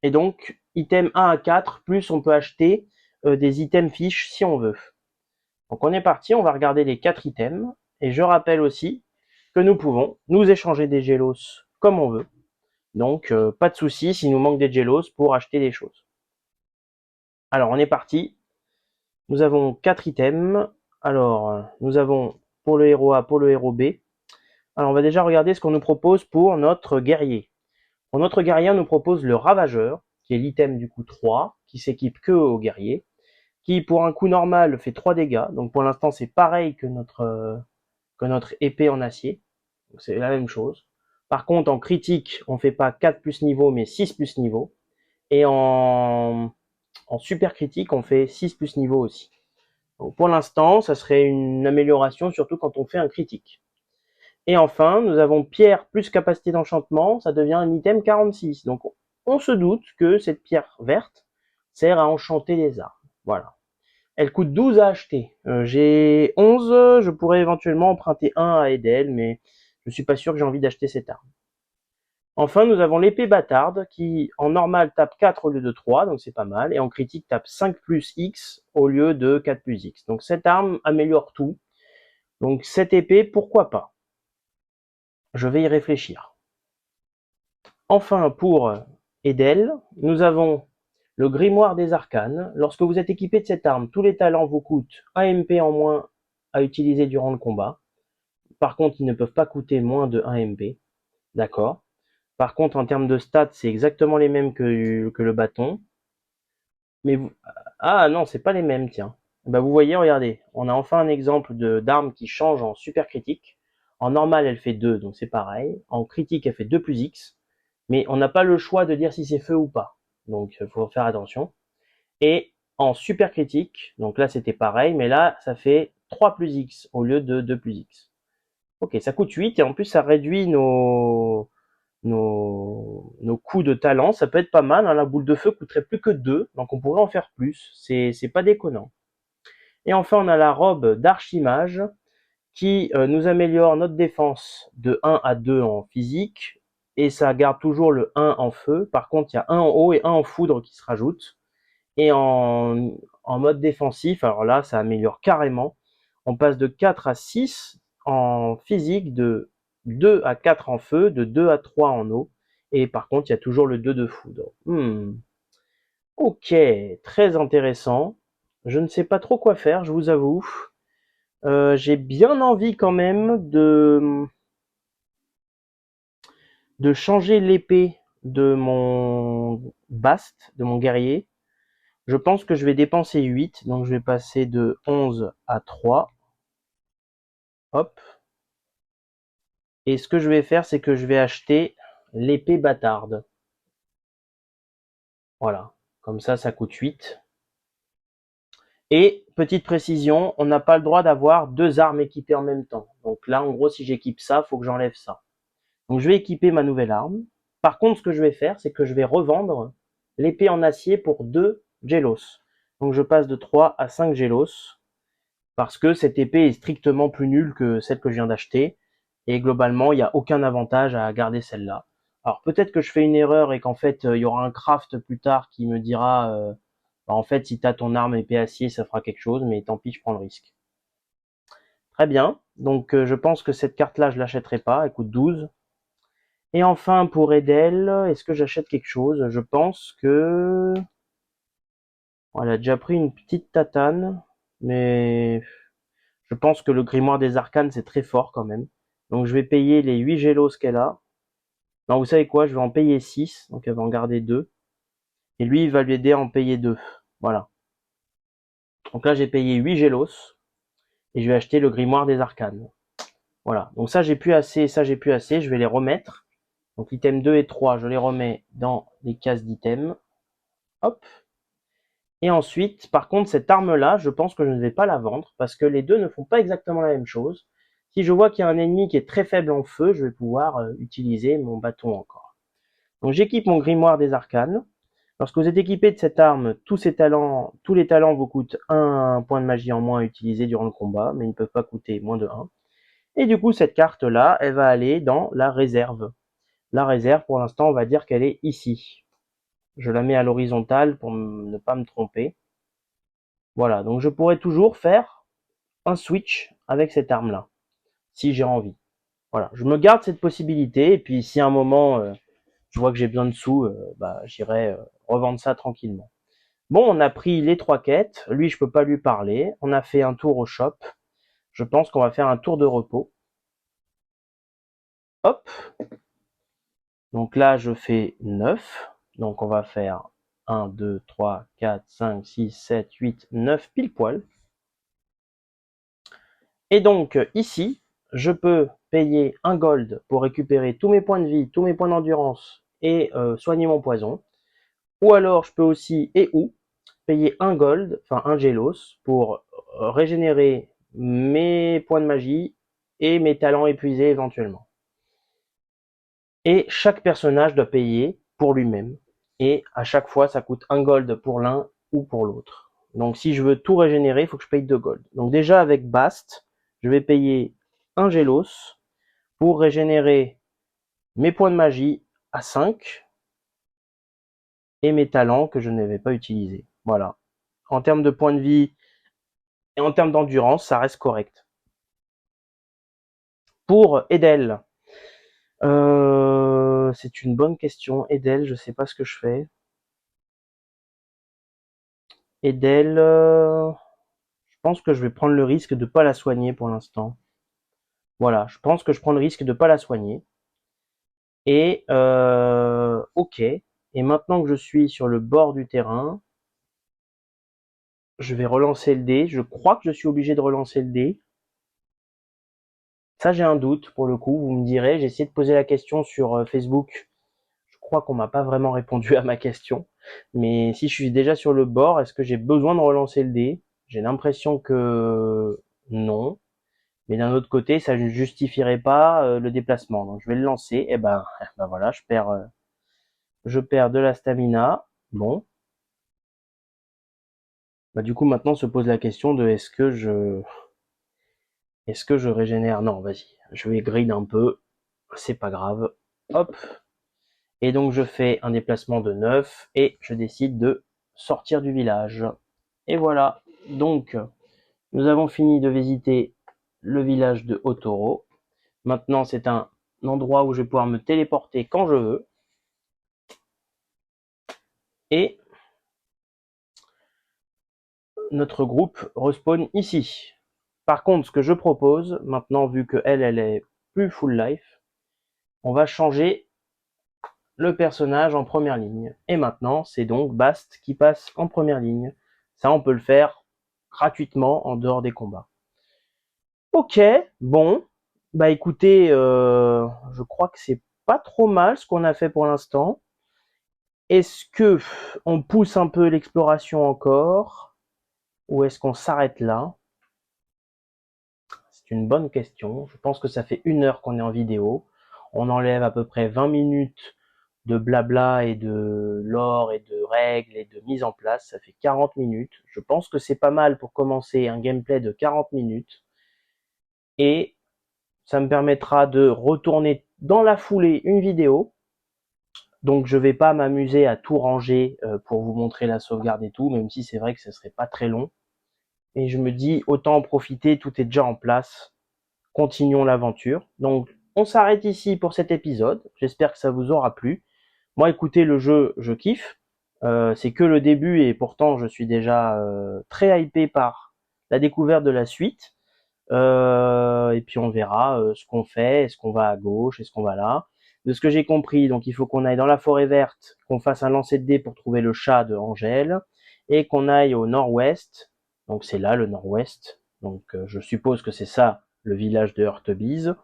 Speaker 2: Et donc, item 1 à 4, plus on peut acheter des items fiches si on veut. Donc on est parti, on va regarder les 4 items. Et je rappelle aussi que nous pouvons nous échanger des Gélos comme on veut. Donc pas de souci s'il nous manque des Gélos pour acheter des choses. Alors on est parti. Nous avons 4 items. Alors nous avons pour le héros A, pour le héros B. Alors on va déjà regarder ce qu'on nous propose pour notre guerrier. Pour notre guerrier, on nous propose le ravageur, qui est l'item du coup 3, qui s'équipe que au guerrier, qui pour un coup normal fait 3 dégâts. Donc pour l'instant c'est pareil que notre épée en acier. C'est la même chose. Par contre en critique, on fait pas 4 plus niveau mais 6 plus niveau. Et en super critique, on fait 6 plus niveau aussi. Donc pour l'instant, ça serait une amélioration, surtout quand on fait un critique. Et enfin, nous avons pierre plus capacité d'enchantement, ça devient un item 46. Donc on se doute que cette pierre verte sert à enchanter les armes. Voilà. Elle coûte 12 à acheter. J'ai 11, je pourrais éventuellement emprunter un à Edel, mais je suis pas sûr que j'ai envie d'acheter cette arme. Enfin, nous avons l'épée bâtarde qui, en normal, tape 4 au lieu de 3, donc c'est pas mal, et en critique tape 5 plus X au lieu de 4 plus X. Donc cette arme améliore tout. Donc cette épée, pourquoi pas. Je vais y réfléchir. Enfin, pour Edel, nous avons le grimoire des arcanes. Lorsque vous êtes équipé de cette arme, tous les talents vous coûtent 1 MP en moins à utiliser durant le combat. Par contre, ils ne peuvent pas coûter moins de 1 MP. D'accord. Par contre, en termes de stats, c'est exactement les mêmes que le bâton. Mais vous... Ah non, c'est pas les mêmes, tiens. Bah, vous voyez, regardez, on a enfin un exemple d'arme qui change en super critique. En normal, elle fait 2, donc c'est pareil. En critique, elle fait 2 plus X. Mais on n'a pas le choix de dire si c'est feu ou pas. Donc, il faut faire attention. Et en super critique, donc là c'était pareil, mais là ça fait 3 plus X au lieu de 2 plus X. Ok, ça coûte 8 et en plus ça réduit nos coûts de talent. Ça peut être pas mal, hein. La boule de feu coûterait plus que 2, donc on pourrait en faire plus. C'est pas déconnant. Et enfin on a la robe d'archimage qui nous améliore notre défense de 1 à 2 en physique et ça garde toujours le 1 en feu. Par contre, il y a 1 en eau et 1 en foudre qui se rajoute. Et en mode défensif, alors là, ça améliore carrément. On passe de 4 à 6 en physique, de 2 à 4 en feu, de 2 à 3 en eau. Et par contre, il y a toujours le 2 de foudre. Ok, très intéressant. Je ne sais pas trop quoi faire, je vous avoue. J'ai bien envie quand même de changer l'épée de mon Bast, de mon guerrier. Je pense que je vais dépenser 8, donc je vais passer de 11 à 3. Hop. Et ce que je vais faire, c'est que je vais acheter l'épée bâtarde. Voilà. Comme ça coûte 8. Et, petite précision, on n'a pas le droit d'avoir 2 armes équipées en même temps. Donc là, en gros, si j'équipe ça, il faut que j'enlève ça. Donc je vais équiper ma nouvelle arme. Par contre, ce que je vais faire, c'est que je vais revendre l'épée en acier pour 2 Gelos. Donc je passe de 3 à 5 Gelos. Parce que cette épée est strictement plus nulle que celle que je viens d'acheter. Et globalement, il n'y a aucun avantage à garder celle-là. Alors peut-être que je fais une erreur et qu'en fait, il y aura un craft plus tard qui me dira, bah, en fait, si tu as ton arme épée acier, ça fera quelque chose, mais tant pis, je prends le risque. Très bien. Donc je pense que cette carte-là, je l'achèterai pas. Elle coûte 12. Et enfin, pour Edel, est-ce que j'achète quelque chose? Je pense que... Bon, elle a déjà pris une petite tatane, mais je pense que le grimoire des arcanes, c'est très fort quand même. Donc je vais payer les 8 Gélos qu'elle a. Non, vous savez quoi, je vais en payer 6, donc elle va en garder 2. Et lui, il va lui aider à en payer 2. Voilà. Donc là, j'ai payé 8 Gélos, et je vais acheter le grimoire des arcanes. Voilà. Donc ça, j'ai plus assez, ça, j'ai plus assez, je vais les remettre. Donc item 2 et 3, je les remets dans les cases d'items. Hop. Et ensuite, par contre, cette arme-là, je pense que je ne vais pas la vendre, parce que les deux ne font pas exactement la même chose. Si je vois qu'il y a un ennemi qui est très faible en feu, je vais pouvoir utiliser mon bâton encore. Donc j'équipe mon grimoire des arcanes. Lorsque vous êtes équipé de cette arme, tous les talents vous coûtent 1 point de magie en moins à utiliser durant le combat, mais ils ne peuvent pas coûter moins de 1. Et du coup, cette carte-là, elle va aller dans la réserve. La réserve, pour l'instant, on va dire qu'elle est ici. Je la mets à l'horizontale pour ne pas me tromper. Voilà, donc je pourrais toujours faire un switch avec cette arme-là, si j'ai envie. Voilà, je me garde cette possibilité, et puis si à un moment je vois que j'ai besoin de sous, bah, j'irai revendre ça tranquillement. Bon, on a pris les 3 quêtes, lui je peux pas lui parler, on a fait un tour au shop, je pense qu'on va faire un tour de repos. Hop, donc là je fais 9, donc on va faire 1, 2, 3, 4, 5, 6, 7, 8, 9 pile poil. Et donc ici, je peux payer un gold pour récupérer tous mes points de vie, tous mes points d'endurance et soigner mon poison. Ou alors je peux aussi payer un gold, enfin un gelos, pour régénérer mes points de magie et mes talents épuisés éventuellement. Et chaque personnage doit payer pour lui-même. Et à chaque fois, ça coûte un gold pour l'un ou pour l'autre. Donc si je veux tout régénérer, il faut que je paye 2 gold. Donc déjà avec Bast, je vais payer un Gelos pour régénérer mes points de magie à 5 et mes talents que je ne vais pas utiliser. Voilà. En termes de points de vie et en termes d'endurance, ça reste correct. Pour Edel, C'est une bonne question. Edel, je sais pas ce que je fais. Edel, je pense que je vais prendre le risque de pas la soigner pour l'instant. Voilà, je pense que je prends le risque de pas la soigner. Et ok. Et maintenant que je suis sur le bord du terrain, je vais relancer le dé. Je crois que je suis obligé de relancer le dé. Ça, j'ai un doute pour le coup. Vous me direz. J'ai essayé de poser la question sur Facebook. Je crois qu'on m'a pas vraiment répondu à ma question. Mais si je suis déjà sur le bord, est-ce que j'ai besoin de relancer le dé? J'ai l'impression que non. Mais d'un autre côté, ça ne justifierait pas le déplacement. Donc je vais le lancer. Et ben voilà, je perds de la stamina. Bon. Bah du coup maintenant se pose la question de est-ce que je régénère? Non, vas-y. Je vais grid un peu. C'est pas grave. Hop. Et donc je fais un déplacement de 9 et je décide de sortir du village. Et voilà. Donc nous avons fini de visiter le village de Otoro. Maintenant c'est un endroit où je vais pouvoir me téléporter quand je veux. Et notre groupe respawn ici. Par contre, ce que je propose, maintenant vu que elle est plus full life, on va changer le personnage en première ligne. Et maintenant, c'est donc Bast qui passe en première ligne. Ça, on peut le faire gratuitement en dehors des combats. Ok, bon. Bah écoutez, je crois que c'est pas trop mal ce qu'on a fait pour l'instant. Est-ce que on pousse un peu l'exploration encore ou est-ce qu'on s'arrête là? C'est une bonne question. Je pense que ça fait 1 heure qu'on est en vidéo. On enlève à peu près 20 minutes de blabla et de lore et de règles et de mise en place. Ça fait 40 minutes. Je pense que c'est pas mal pour commencer un gameplay de 40 minutes. Et ça me permettra de retourner dans la foulée une vidéo. Donc je vais pas m'amuser à tout ranger pour vous montrer la sauvegarde et tout, même si c'est vrai que ce serait pas très long. Et je me dis, autant en profiter, tout est déjà en place. Continuons l'aventure. Donc, on s'arrête ici pour cet épisode. J'espère que ça vous aura plu. Moi, écoutez, le jeu, je kiffe. C'est que le début et pourtant, je suis déjà très hypé par la découverte de la suite. Et puis, on verra ce qu'on fait. Est-ce qu'on va à gauche? Est-ce qu'on va là? De ce que j'ai compris, donc il faut qu'on aille dans la forêt verte, qu'on fasse un lancer de dés pour trouver le chat de Angèle, et qu'on aille au nord-ouest. Donc c'est là le nord-ouest. Donc je suppose que c'est ça le village de Heurtebise,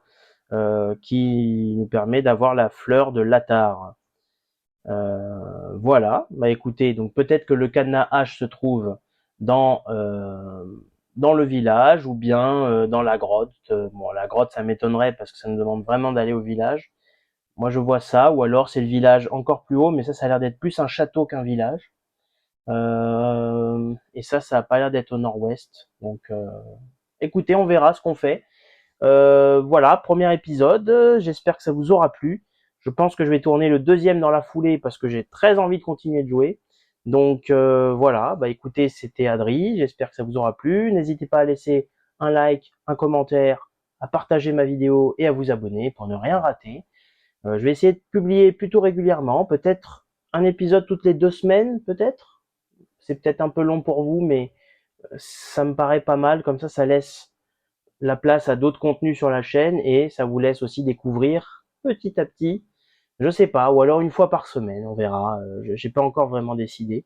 Speaker 2: qui nous permet d'avoir la fleur de l'Atar. Voilà, bah écoutez, donc peut-être que le cadenas H se trouve dans dans le village ou bien dans la grotte. Bon, la grotte, ça m'étonnerait parce que ça nous demande vraiment d'aller au village. Moi, je vois ça, ou alors c'est le village encore plus haut, mais ça a l'air d'être plus un château qu'un village. Et ça a pas l'air d'être au nord-ouest. Donc, écoutez, on verra ce qu'on fait. Voilà, premier épisode. J'espère que ça vous aura plu. Je pense que je vais tourner le deuxième dans la foulée parce que j'ai très envie de continuer de jouer. Donc voilà, bah écoutez, c'était Adri. J'espère que ça vous aura plu. N'hésitez pas à laisser un like, un commentaire, à partager ma vidéo et à vous abonner pour ne rien rater. Je vais essayer de publier plutôt régulièrement, peut-être un épisode toutes les 2 semaines, peut-être. C'est peut-être un peu long pour vous, mais ça me paraît pas mal. Comme ça laisse la place à d'autres contenus sur la chaîne et ça vous laisse aussi découvrir petit à petit, je sais pas, ou alors une fois par semaine, on verra. J'ai pas encore vraiment décidé.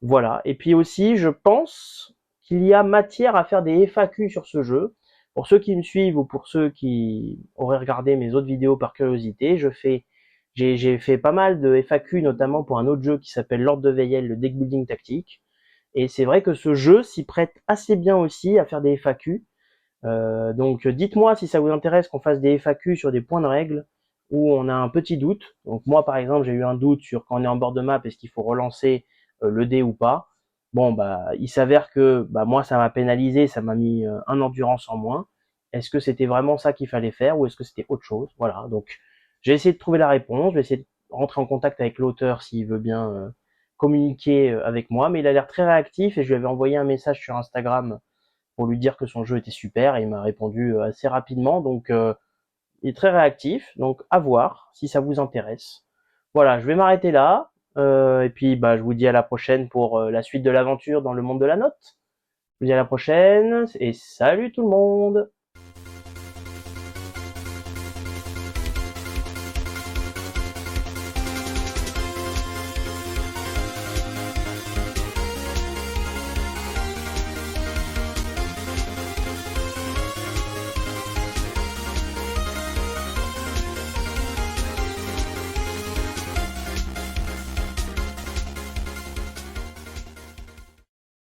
Speaker 2: Voilà. Et puis aussi, je pense qu'il y a matière à faire des FAQ sur ce jeu. Pour ceux qui me suivent ou pour ceux qui auraient regardé mes autres vidéos par curiosité, j'ai fait pas mal de FAQ, notamment pour un autre jeu qui s'appelle L'Ordre de Veyel, le deck building tactique. Et c'est vrai que ce jeu s'y prête assez bien aussi à faire des FAQ. Donc dites-moi si ça vous intéresse qu'on fasse des FAQ sur des points de règle où on a un petit doute. Donc moi par exemple j'ai eu un doute sur quand on est en bord de map est-ce qu'il faut relancer le dé ou pas. Bon bah il s'avère que bah moi ça m'a pénalisé, ça m'a mis un endurance en moins. Est-ce que c'était vraiment ça qu'il fallait faire ou est-ce que c'était autre chose? Voilà, donc j'ai essayé de trouver la réponse, je vais essayer de rentrer en contact avec l'auteur s'il veut bien communiquer avec moi, mais il a l'air très réactif et je lui avais envoyé un message sur Instagram pour lui dire que son jeu était super et il m'a répondu assez rapidement. Donc il Il est très réactif, donc à voir si ça vous intéresse. Voilà, je vais m'arrêter là. Et puis bah, je vous dis à la prochaine pour la suite de l'aventure dans le monde de la note. Je vous dis à la prochaine et salut tout le monde!